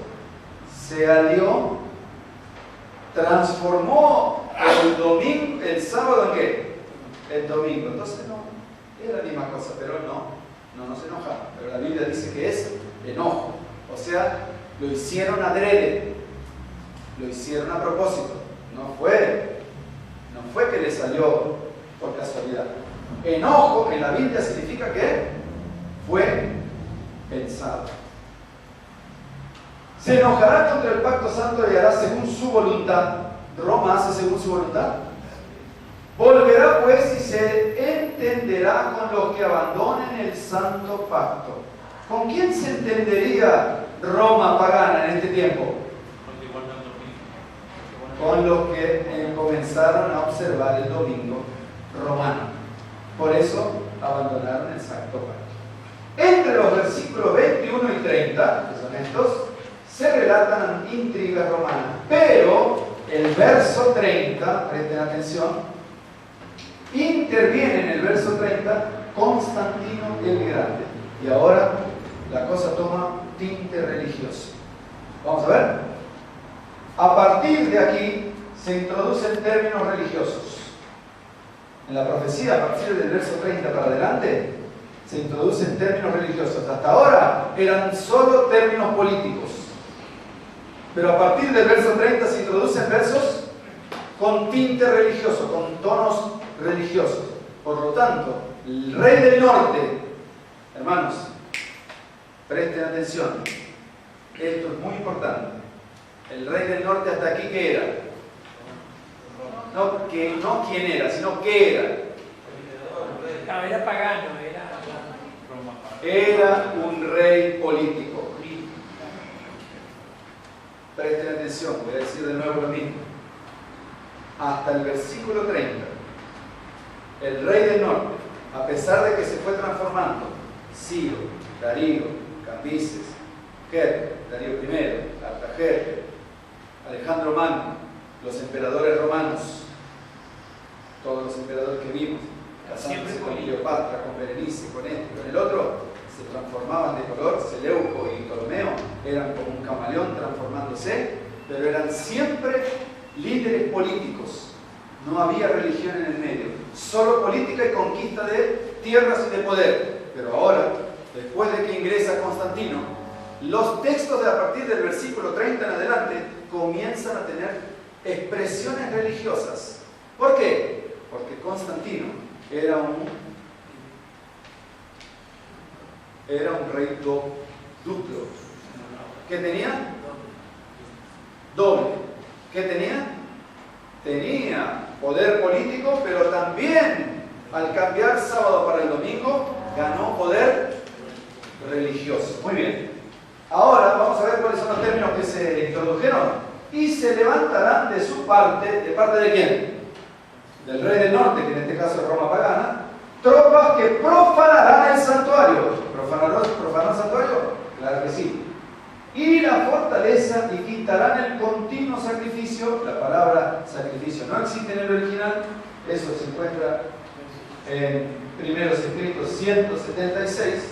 Se alió, transformó el sábado en ¿qué? El domingo. Entonces no, era la misma cosa, pero no se enoja. Pero la Biblia dice que es enojo. O sea, lo hicieron adrede. Lo hicieron a propósito. No fue que le salió por casualidad. Enojo en la Biblia significa que fue pensado. Se enojará contra el pacto santo y hará según su voluntad. Roma hace según su voluntad. Volverá pues y se entenderá con los que abandonen el santo pacto. ¿Con quién se entendería Roma pagana en este tiempo? Con los que comenzaron a observar el domingo romano. Por eso abandonaron el santo pacto. Entre los versículos 21 y 30, que son estos, se relatan intrigas romanas. Pero el verso 30, presten atención, interviene en el verso 30 Constantino el Grande. Y ahora la cosa toma tinte religioso. Vamos a ver. A partir de aquí se introducen términos religiosos. En la profecía, a partir del verso 30 para adelante, se introducen términos religiosos. Hasta ahora eran solo términos políticos. Pero a partir del verso 30 se introducen versos con tinte religioso, con tonos religiosos. Por lo tanto, el rey del norte, hermanos, presten atención, esto es muy importante. El rey del norte hasta aquí, ¿qué era? No quién era, sino qué era. No, era pagano, Era un rey político. Presten atención, voy a decir de nuevo lo mismo. Hasta el versículo 30, el rey del norte, a pesar de que se fue transformando, Ciro, Darío, Cambises, Darío I, Artajerjes, Alejandro Magno, los emperadores romanos, todos los emperadores que vimos, casándose con Cleopatra, con Berenice, con este, con el otro, se transformaban de color. Seleuco y Ptolomeo eran como un camaleón transformándose, pero eran siempre líderes políticos. No había religión en el medio, solo política y conquista de tierras y de poder. Pero ahora, después de que ingresa Constantino, los textos de a partir del versículo 30 en adelante comienzan a tener expresiones religiosas. ¿Por qué? Porque Constantino era un rey duplo. ¿Qué tenía? Doble. ¿Qué tenía? Tenía poder político, pero también, al cambiar sábado para el domingo, ganó poder religioso. Muy bien. Ahora vamos a ver cuáles son los términos que se introdujeron. Y se levantarán de su parte, ¿de parte de quién? Del rey del norte, que en este caso es Roma pagana, tropas que profanarán el santuario. ¿Profanarán el santuario? Claro que sí. Y la fortaleza, y quitarán el continuo sacrificio. La palabra sacrificio no existe en el original. Eso se encuentra en Primeros Escritos 176.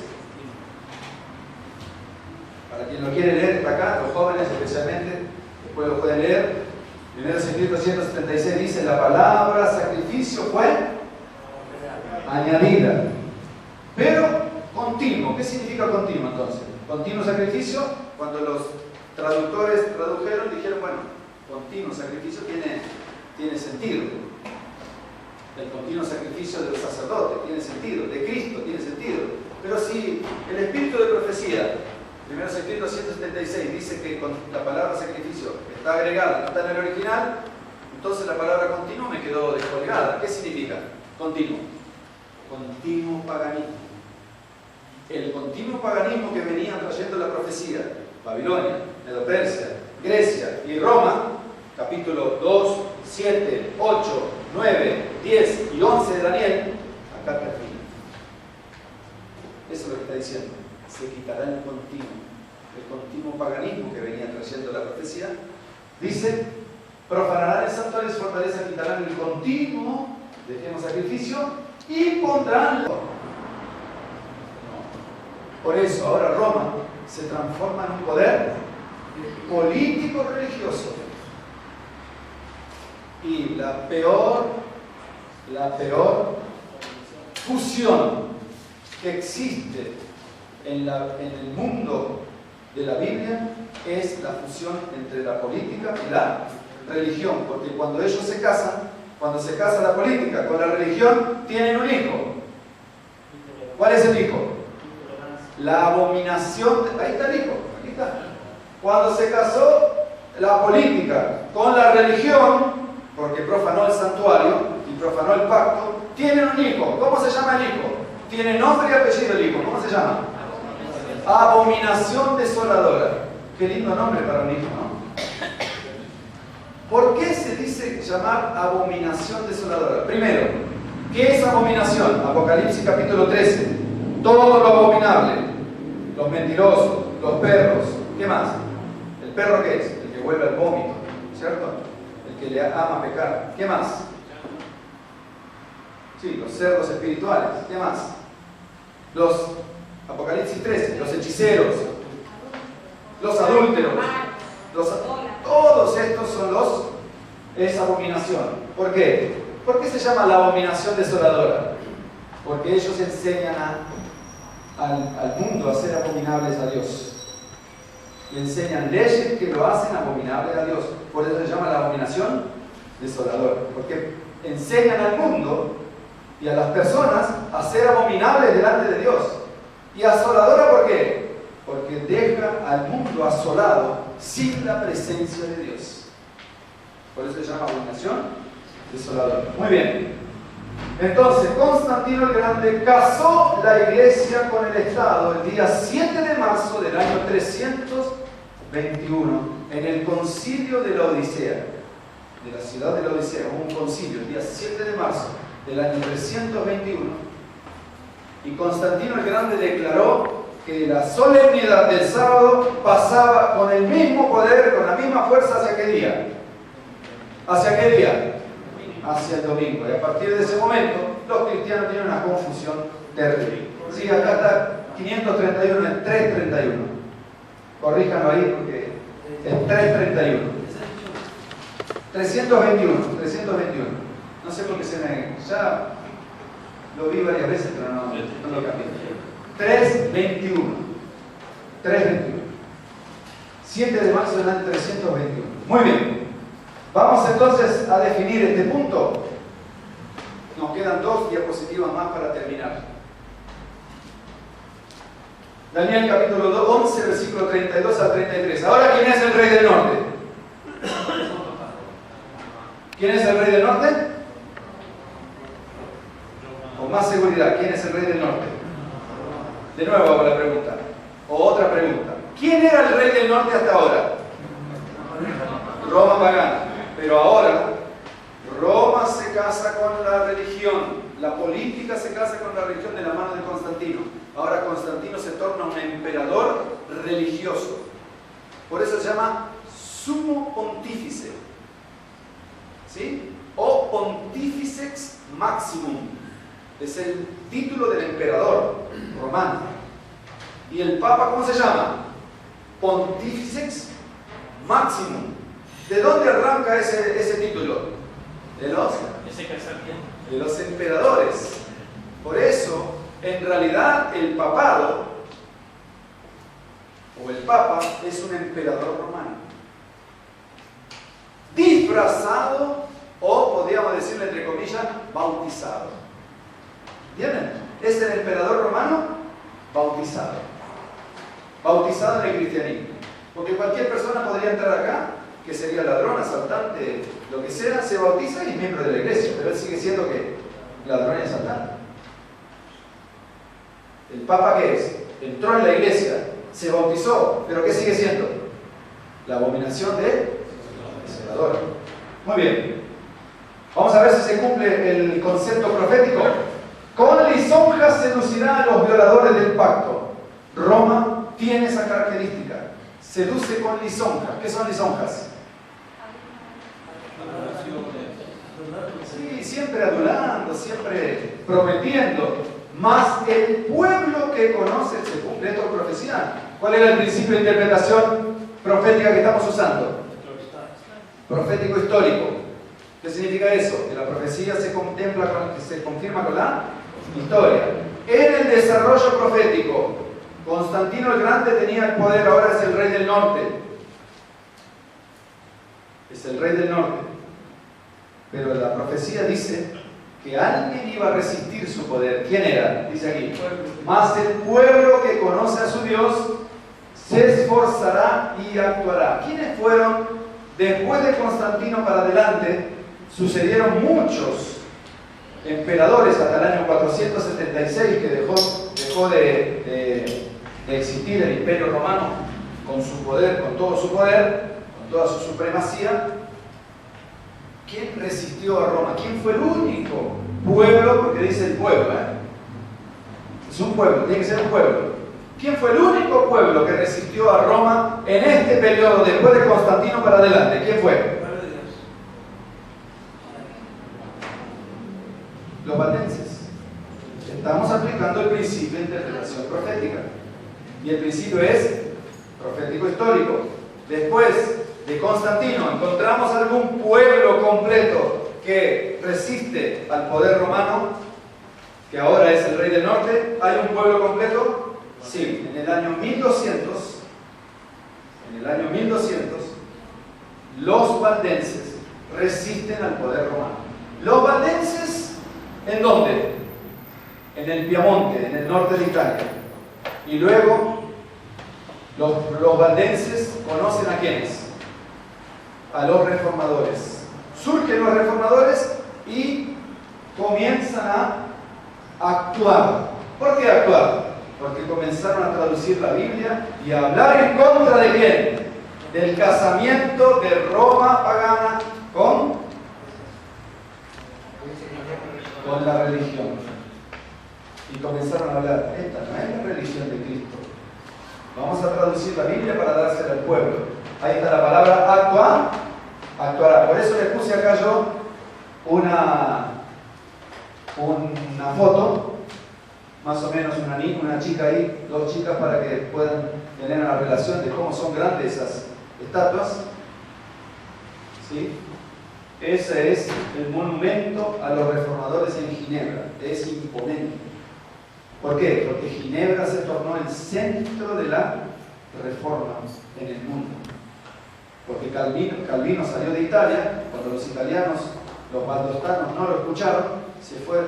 Para quien lo quiere leer, está acá, los jóvenes especialmente, después lo pueden leer. Primeros Escritos 176 dice: la palabra sacrificio fue añadida, pero continuo. ¿Qué significa continuo entonces? Continuo sacrificio, cuando los traductores tradujeron, dijeron, bueno, continuo sacrificio tiene sentido. El continuo sacrificio de los sacerdotes tiene sentido, de Cristo tiene sentido. Pero si el espíritu de profecía, Primeros Escritos 176, dice que la palabra sacrificio está agregada, no está en el original, entonces la palabra continuo me quedó descolgada. ¿Qué significa? Continuo. Continuo paganismo. El continuo paganismo que venía trayendo la profecía, Babilonia, Medo-Persia, Grecia y Roma, capítulo 2, 7, 8, 9, 10 y 11 de Daniel, acá termina. Eso es lo que está diciendo. Se quitará el continuo paganismo que venía trayendo la profecía. Dice: profanarán el santuario y su fortaleza, quitarán el continuo, dejemos sacrificio, y pondrán. Por eso ahora Roma se transforma en un poder político religioso. Y la peor fusión que existe en el mundo de la Biblia es la fusión entre la política y la religión, porque cuando ellos se casan, cuando se casa la política con la religión, tienen un hijo. ¿Cuál es el hijo? La abominación, ahí está el hijo, aquí está. Cuando se casó la política con la religión, porque profanó el santuario y profanó el pacto, tienen un hijo. ¿Cómo se llama el hijo? Tiene nombre y apellido el hijo. ¿Cómo se llama? Abominación desoladora. Qué lindo nombre para un hijo, ¿no? ¿Por qué se dice llamar abominación desoladora? Primero, ¿qué es abominación? Apocalipsis capítulo 13. Todo lo abominable. Los mentirosos, los perros. ¿Qué más? ¿El perro qué es? El que vuelve al vómito, ¿cierto? El que le ama pecar. ¿Qué más? Sí, los cerdos espirituales. ¿Qué más? Los Apocalipsis 13, los hechiceros, los adúlteros, todos estos son los es abominación. ¿Por qué? ¿Por qué se llama la abominación desoladora? Porque ellos enseñan al mundo a ser abominables a Dios. Le enseñan leyes que lo hacen abominable a Dios. Por eso se llama la abominación desoladora. Porque enseñan al mundo y a las personas a ser abominables delante de Dios. Y asoladora, ¿por qué? Porque deja al mundo asolado sin la presencia de Dios. Por eso se llama abominación desoladora. Muy bien. Entonces, Constantino el Grande casó la iglesia con el Estado el día 7 de marzo del año 321 en el concilio de la Odisea, de la ciudad de la Odisea. Hubo un concilio el día 7 de marzo del año 321 y Constantino el Grande declaró que la solemnidad del sábado pasaba con el mismo poder, con la misma fuerza. ¿Hacia qué día? ¿Hacia qué día? Hacia el domingo. Y a partir de ese momento, los cristianos tienen una confusión terrible. Sí, acá está 531, es 331. Corríjanlo ahí porque es 331. 321. No sé por qué se me... Ya lo vi varias veces, pero no lo cambié. 321. 7 de marzo del año 321. Muy bien. Vamos entonces a definir este punto. Nos quedan 2 diapositivas más para terminar. Daniel capítulo 11, versículo 32 al 33. Ahora, ¿quién es el rey del norte? ¿Quién es el rey del norte? Con más seguridad, ¿quién es el rey del norte? De nuevo hago la pregunta. O otra pregunta. ¿Quién era el rey del norte hasta ahora? Roma pagana. Pero ahora, Roma se casa con la religión, la política se casa con la religión de la mano de Constantino. Ahora Constantino se torna un emperador religioso. Por eso se llama sumo pontífice. ¿Sí? O pontificex maximum. Es el título del emperador romano. ¿Y el papa cómo se llama? Pontificex maximum. ¿De dónde arranca ese título? De los emperadores. Por eso, en realidad, el papado o el papa es un emperador romano. Disfrazado o, podríamos decirle entre comillas, bautizado. ¿Entienden? Es el emperador romano bautizado. Bautizado en el cristianismo. Porque cualquier persona podría entrar acá, que sería ladrón, asaltante, lo que sea, se bautiza y es miembro de la iglesia, pero él sigue siendo que ladrón y asaltante. ¿El Papa qué es? Entró en la iglesia, se bautizó, pero ¿qué sigue siendo? La abominación de desolador. Muy bien. Vamos a ver si se cumple el concepto profético. Con lisonjas seducirá a los violadores del pacto. Roma tiene esa característica. Seduce con lisonjas. ¿Qué son lisonjas? Sí, siempre adulando, siempre prometiendo. Más el pueblo que conoce se cumple. Esto es profecía. ¿Cuál era el principio de interpretación profética que estamos usando? Profético histórico. ¿Qué significa eso? Que la profecía se confirma con la historia. En el desarrollo profético, Constantino el Grande tenía el poder, ahora es el rey del norte. Es el rey del norte. Pero la profecía dice que alguien iba a resistir su poder. ¿Quién era? Dice aquí. Mas el pueblo que conoce a su Dios se esforzará y actuará. ¿Quiénes fueron? Después de Constantino para adelante, sucedieron muchos emperadores hasta el año 476 que dejó de existir el Imperio Romano con su poder, con todo su poder, con toda su supremacía. ¿Quién resistió a Roma? ¿Quién fue el único pueblo? Porque dice el pueblo, es un pueblo, tiene que ser un pueblo. ¿Quién fue el único pueblo que resistió a Roma en este periodo después de Constantino para adelante? ¿Quién fue? Los valdenses. Estamos aplicando el principio de interpretación profética. Y el principio es profético histórico. Después, de Constantino encontramos algún pueblo completo que resiste al poder romano, que ahora es el rey del norte? ¿Hay un pueblo completo? Sí, en el año 1200, los valdenses resisten al poder romano. Los valdenses, ¿en dónde? En el Piamonte, en el norte de Italia. Y luego, los valdenses conocen a quiénes? A los reformadores. Surgen los reformadores y comienzan a actuar. ¿Por qué actuar? Porque comenzaron a traducir la Biblia y a hablar en contra de quién? Del casamiento de Roma pagana con la religión. Y comenzaron a hablar, esta no es la religión de Cristo. Vamos a traducir la Biblia para dársela al pueblo. Ahí está la palabra actuar, actuará. Por eso les puse acá yo una foto, más o menos una chica ahí, dos chicas, para que puedan tener una relación de cómo son grandes esas estatuas. ¿Sí? Ese es el monumento a los reformadores en Ginebra. Es imponente. ¿Por qué? Porque Ginebra se tornó el centro de la reforma en el mundo. Porque Calvino salió de Italia, cuando los italianos, los valdostanos, no lo escucharon, se fue,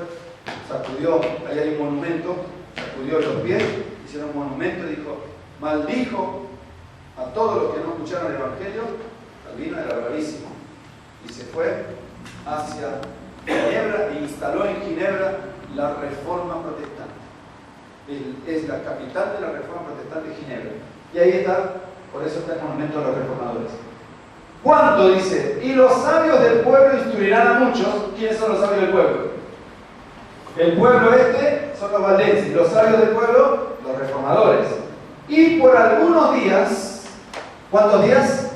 sacudió, ahí hay un monumento, sacudió los pies, hicieron un monumento y dijo, maldijo a todos los que no escucharon el Evangelio. Calvino era bravísimo y se fue hacia Ginebra e instaló en Ginebra la Reforma Protestante. Es la capital de la Reforma Protestante, Ginebra. Y ahí está, por eso está el monumento a los reformadores. ¿Cuánto dice? Y los sabios del pueblo instruirán a muchos. ¿Quiénes son los sabios del pueblo? El pueblo este son los valdenses, y los sabios del pueblo, los reformadores. Y por algunos días, ¿cuántos días?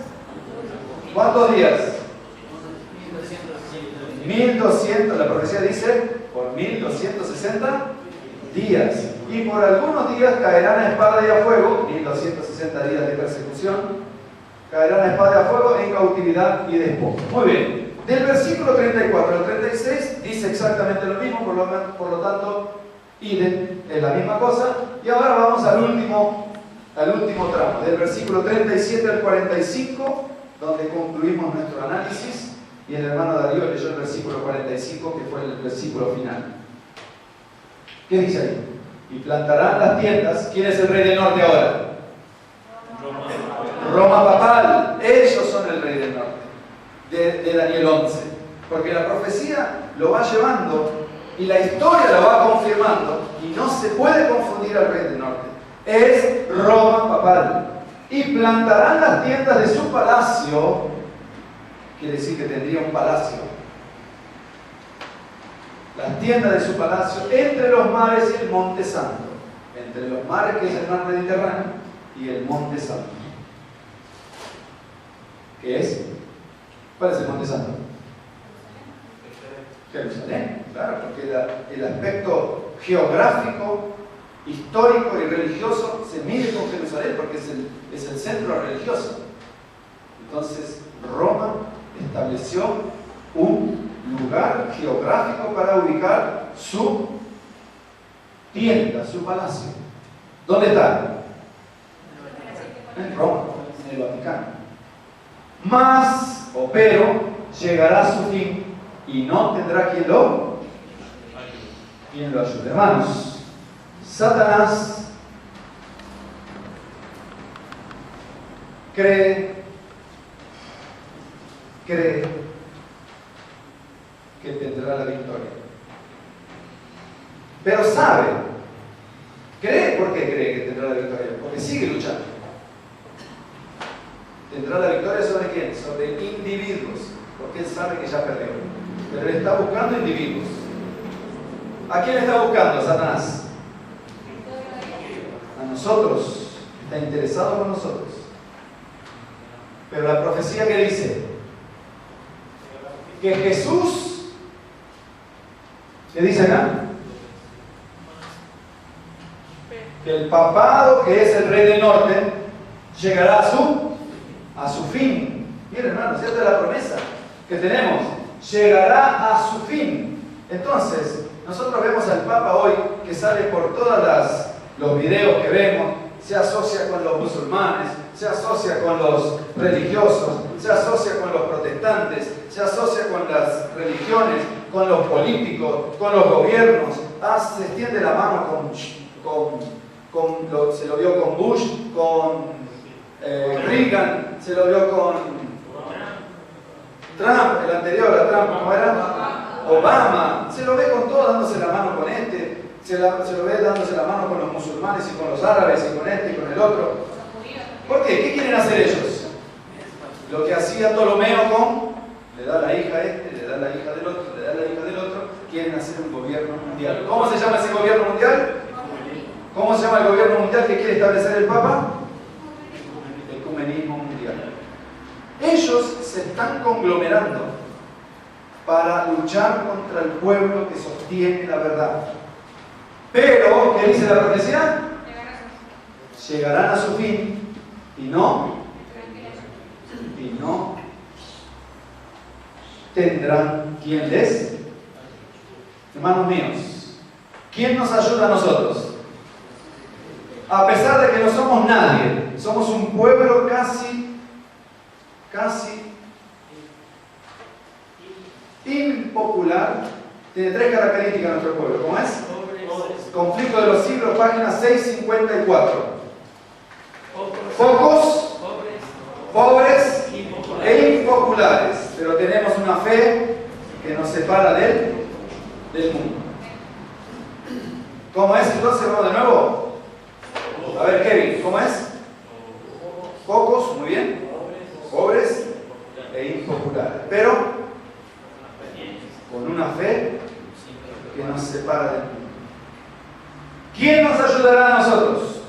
¿Cuántos días? 1200, la profecía dice, por 1260 días. Y por algunos días caerán a espada y a fuego, 1260 días de persecución, caerán a espada y a fuego en cautividad y despojo. Muy bien. Del versículo 34 al 36 dice exactamente lo mismo, por lo tanto, idem, es la misma cosa. Y ahora vamos al último tramo, del versículo 37 al 45, donde concluimos nuestro análisis, y el hermano Darío leyó el versículo 45, que fue el versículo final. ¿Qué dice ahí? Y plantarán las tiendas. ¿Quién es el rey del norte ahora? Roma papal. Ellos son el rey del norte, de Daniel 11. Porque la profecía lo va llevando y la historia lo va confirmando, y no se puede confundir al rey del norte. Es Roma papal. Y plantarán las tiendas de su palacio. Quiere decir que tendría un palacio. Las tiendas de su palacio entre los mares y el monte santo. Entre los mares, que es el mar Mediterráneo, y el monte santo. ¿Qué es? ¿Cuál es el monte santo? Jerusalén, claro, porque el aspecto geográfico, histórico y religioso se mide con Jerusalén, porque es el centro religioso. Entonces, Roma estableció un lugar geográfico para ubicar su tienda, su palacio. ¿Dónde está? En Roma, en el Vaticano. Pero llegará a su fin y no tendrá quien lo ayude. Hermanos, Satanás cree que tendrá la victoria. Pero sabe, ¿por qué cree que tendrá la victoria? Porque sigue luchando. ¿Tendrá la victoria sobre quién? Sobre individuos, porque él sabe que ya perdió. Pero él está buscando individuos. ¿A quién está buscando Satanás? A nosotros. Está interesado con nosotros. Pero la profecía que dice que Jesús, ¿qué dice acá? Que el papado, que es el rey del norte, llegará a su fin. Miren, hermanos, esta es la promesa que tenemos. Llegará a su fin. Entonces, nosotros vemos al Papa hoy que sale por todos los videos que vemos, se asocia con los musulmanes, se asocia con los religiosos, se asocia con los protestantes, se asocia con las religiones, con los políticos, con los gobiernos, se extiende la mano se lo vio con Bush, con Reagan, se lo vio con Trump, el anterior a Trump, ¿cómo era? Obama, se lo ve con todo dándose la mano con este, se lo ve dándose la mano con los musulmanes y con los árabes y con este y con el otro. ¿Por qué? ¿Qué quieren hacer ellos? Lo que hacía Ptolomeo le da la hija a este, le da la hija del otro, le da la hija del otro, quieren hacer un gobierno mundial. ¿Cómo se llama ese gobierno mundial? ¿Cómo se llama el gobierno mundial que quiere establecer el Papa? Ecumenismo mundial. Ellos se están conglomerando para luchar contra el pueblo que sostiene la verdad. Pero, ¿qué dice la profecía? Llegarán a su fin y no tendrán quien les. Hermanos míos, ¿quién nos ayuda a nosotros? A pesar de que no somos nadie, somos un pueblo casi impopular. Tiene 3 características nuestro pueblo. ¿Cómo es? Conflicto de los siglos, página 654. Pocos, pobres e impopulares, pero tenemos una fe que nos separa del mundo. ¿Cómo es entonces? Vamos de nuevo. A ver, Kevin, ¿cómo es? Pocos, muy bien. Pobres e impopulares, pero con una fe que nos separa del mundo. ¿Quién nos ayudará a nosotros?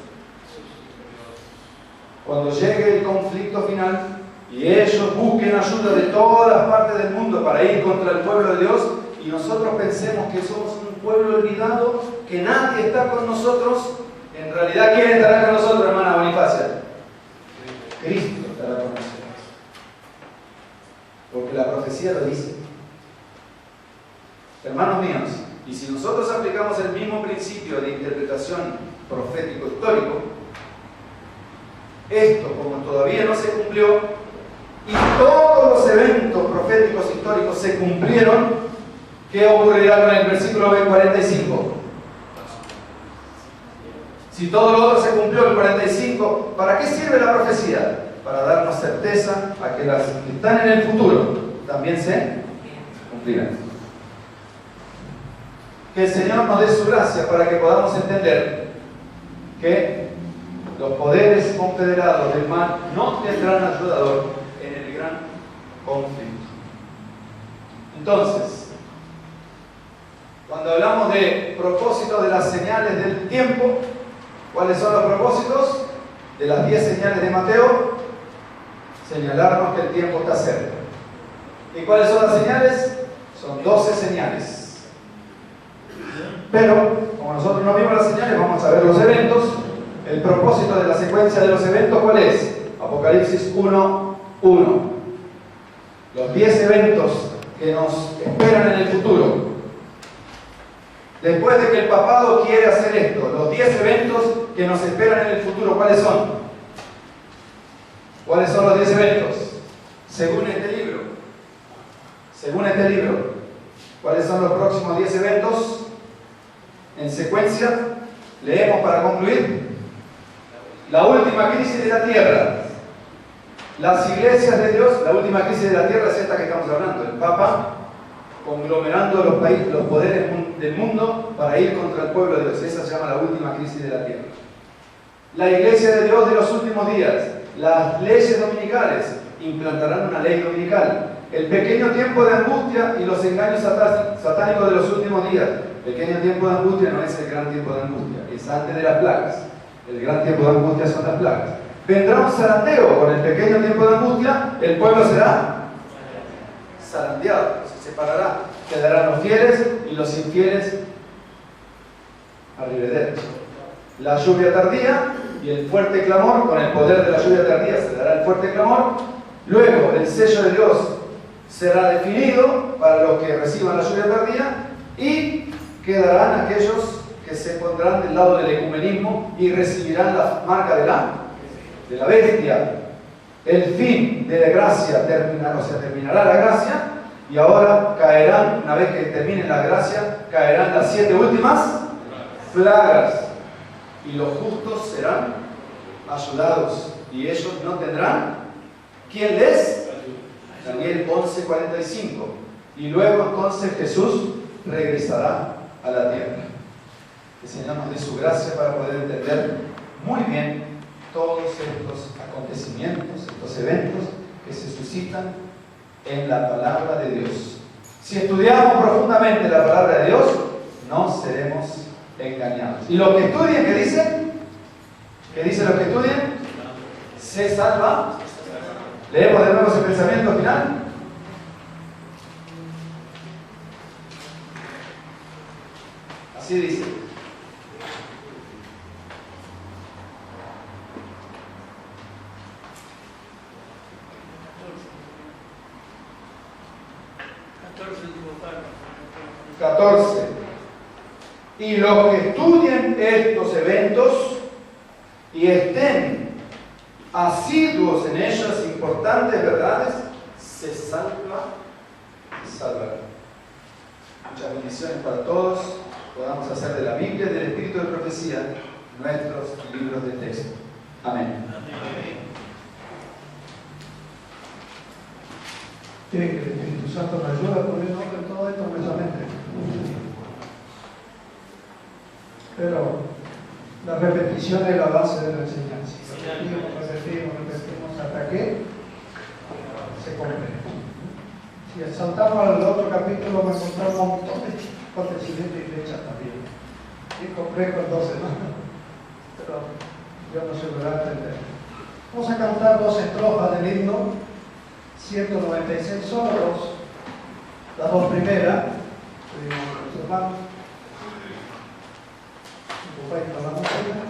Cuando llegue el conflicto final y ellos busquen ayuda de todas partes del mundo para ir contra el pueblo de Dios y nosotros pensemos que somos un pueblo olvidado, que nadie está con nosotros, en realidad, ¿quién estará con nosotros, hermana Bonifacia? Cristo estará con nosotros. Porque la profecía lo dice. Hermanos míos, y si nosotros aplicamos el mismo principio de interpretación profético histórico, esto, como todavía no se cumplió, y todos los eventos proféticos históricos se cumplieron, ¿qué ocurrirá con el versículo 45? Si todo lo otro se cumplió en el 45, ¿para qué sirve la profecía? Para darnos certeza a que las que están en el futuro también se cumplirán. Que el Señor nos dé su gracia para que podamos entender que los poderes confederados del mal no tendrán ayudador en el gran conflicto. Entonces, cuando hablamos de propósitos de las señales del tiempo, ¿cuáles son los propósitos? De las 10 señales de Mateo, señalarnos que el tiempo está cerca. ¿Y cuáles son las señales? Son 12 señales. Pero, como nosotros no vimos las señales, vamos a ver los eventos. El propósito de la secuencia de los eventos, ¿cuál es? Apocalipsis 1:1. Los 10 eventos que nos esperan en el futuro. Después de que el papado quiere hacer esto, los 10 eventos que nos esperan en el futuro, ¿cuáles son? ¿Cuáles son los 10 eventos? Según este libro. ¿Cuáles son los próximos 10 eventos? En secuencia, leemos para concluir. La última crisis de la tierra. Las iglesias de Dios, la última crisis de la tierra es esta que estamos hablando. El Papa conglomerando los poderes del mundo para ir contra el pueblo de Dios. Esa se llama la última crisis de la tierra. La iglesia de Dios de los últimos días. Las leyes dominicales implantarán una ley dominical. El pequeño tiempo de angustia y los engaños satánicos de los últimos días. El pequeño tiempo de angustia no es el gran tiempo de angustia, es antes de las plagas. El gran tiempo de angustia son las plagas. Vendrá un zarandeo. Con el pequeño tiempo de angustia, el pueblo será zarandeado, se separará. Quedarán los fieles y los infieles arrivederci. La lluvia tardía y el fuerte clamor, con el poder de la lluvia tardía se dará el fuerte clamor, Luego, el sello de Dios será definido para los que reciban la lluvia tardía y quedarán aquellos que se pondrán del lado del ecumenismo y recibirán la marca de la bestia. El fin de la gracia terminará la gracia y ahora caerán, una vez que termine la gracia, caerán las 7 últimas plagas y los justos serán ayudados y ellos no tendrán ¿quién les? Daniel 11:45. Y luego entonces Jesús regresará a la tierra. Enseñamos de su gracia para poder entender muy bien todos estos acontecimientos, estos eventos que se suscitan en la palabra de Dios. Si estudiamos profundamente la palabra de Dios, no seremos engañados. ¿Y los que estudien, qué dicen? ¿Qué dicen los que estudien? Se salva. Leemos de nuevo ese pensamiento final. Así dice. último párrafo. 14. Y los que estudien estos eventos y estén asiduos en ellas importantes verdades, se salvarán. Muchas bendiciones para todos. Podamos hacer de la Biblia y del Espíritu de Profecía nuestros libros de texto. Amén. Quieren que el Espíritu Santo nos ayude a poner orden en todo esto en nuestra mente. Pero la repetición es la base de la enseñanza. Repetimos hasta que se comprende. Si saltamos al otro capítulo, me encontramos un montón de acontecimientos y fechas también. Y complejo entonces, ¿no? Pero yo no se lo voy a entender. Vamos a cantar 2 estrofas del himno 196, solo 2. Las 2 primeras, los hermanos. Con la música.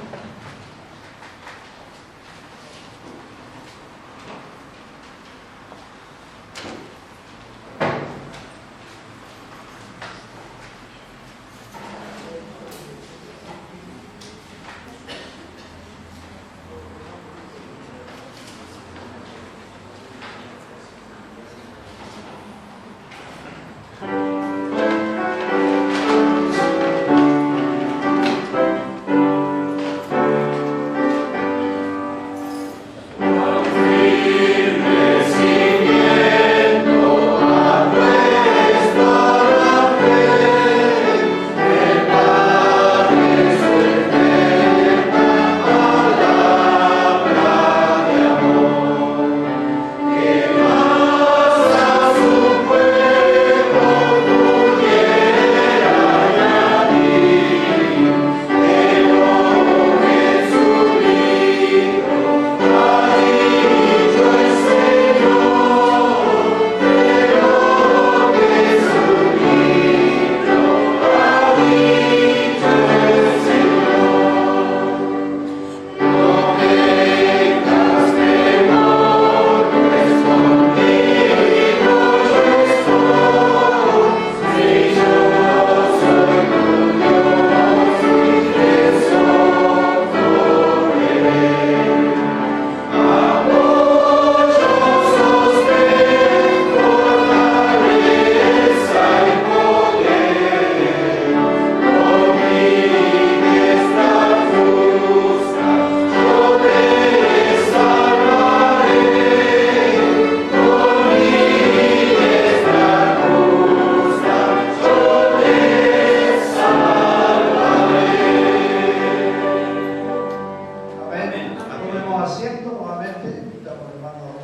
Asiento nuevamente, invitamos al hermano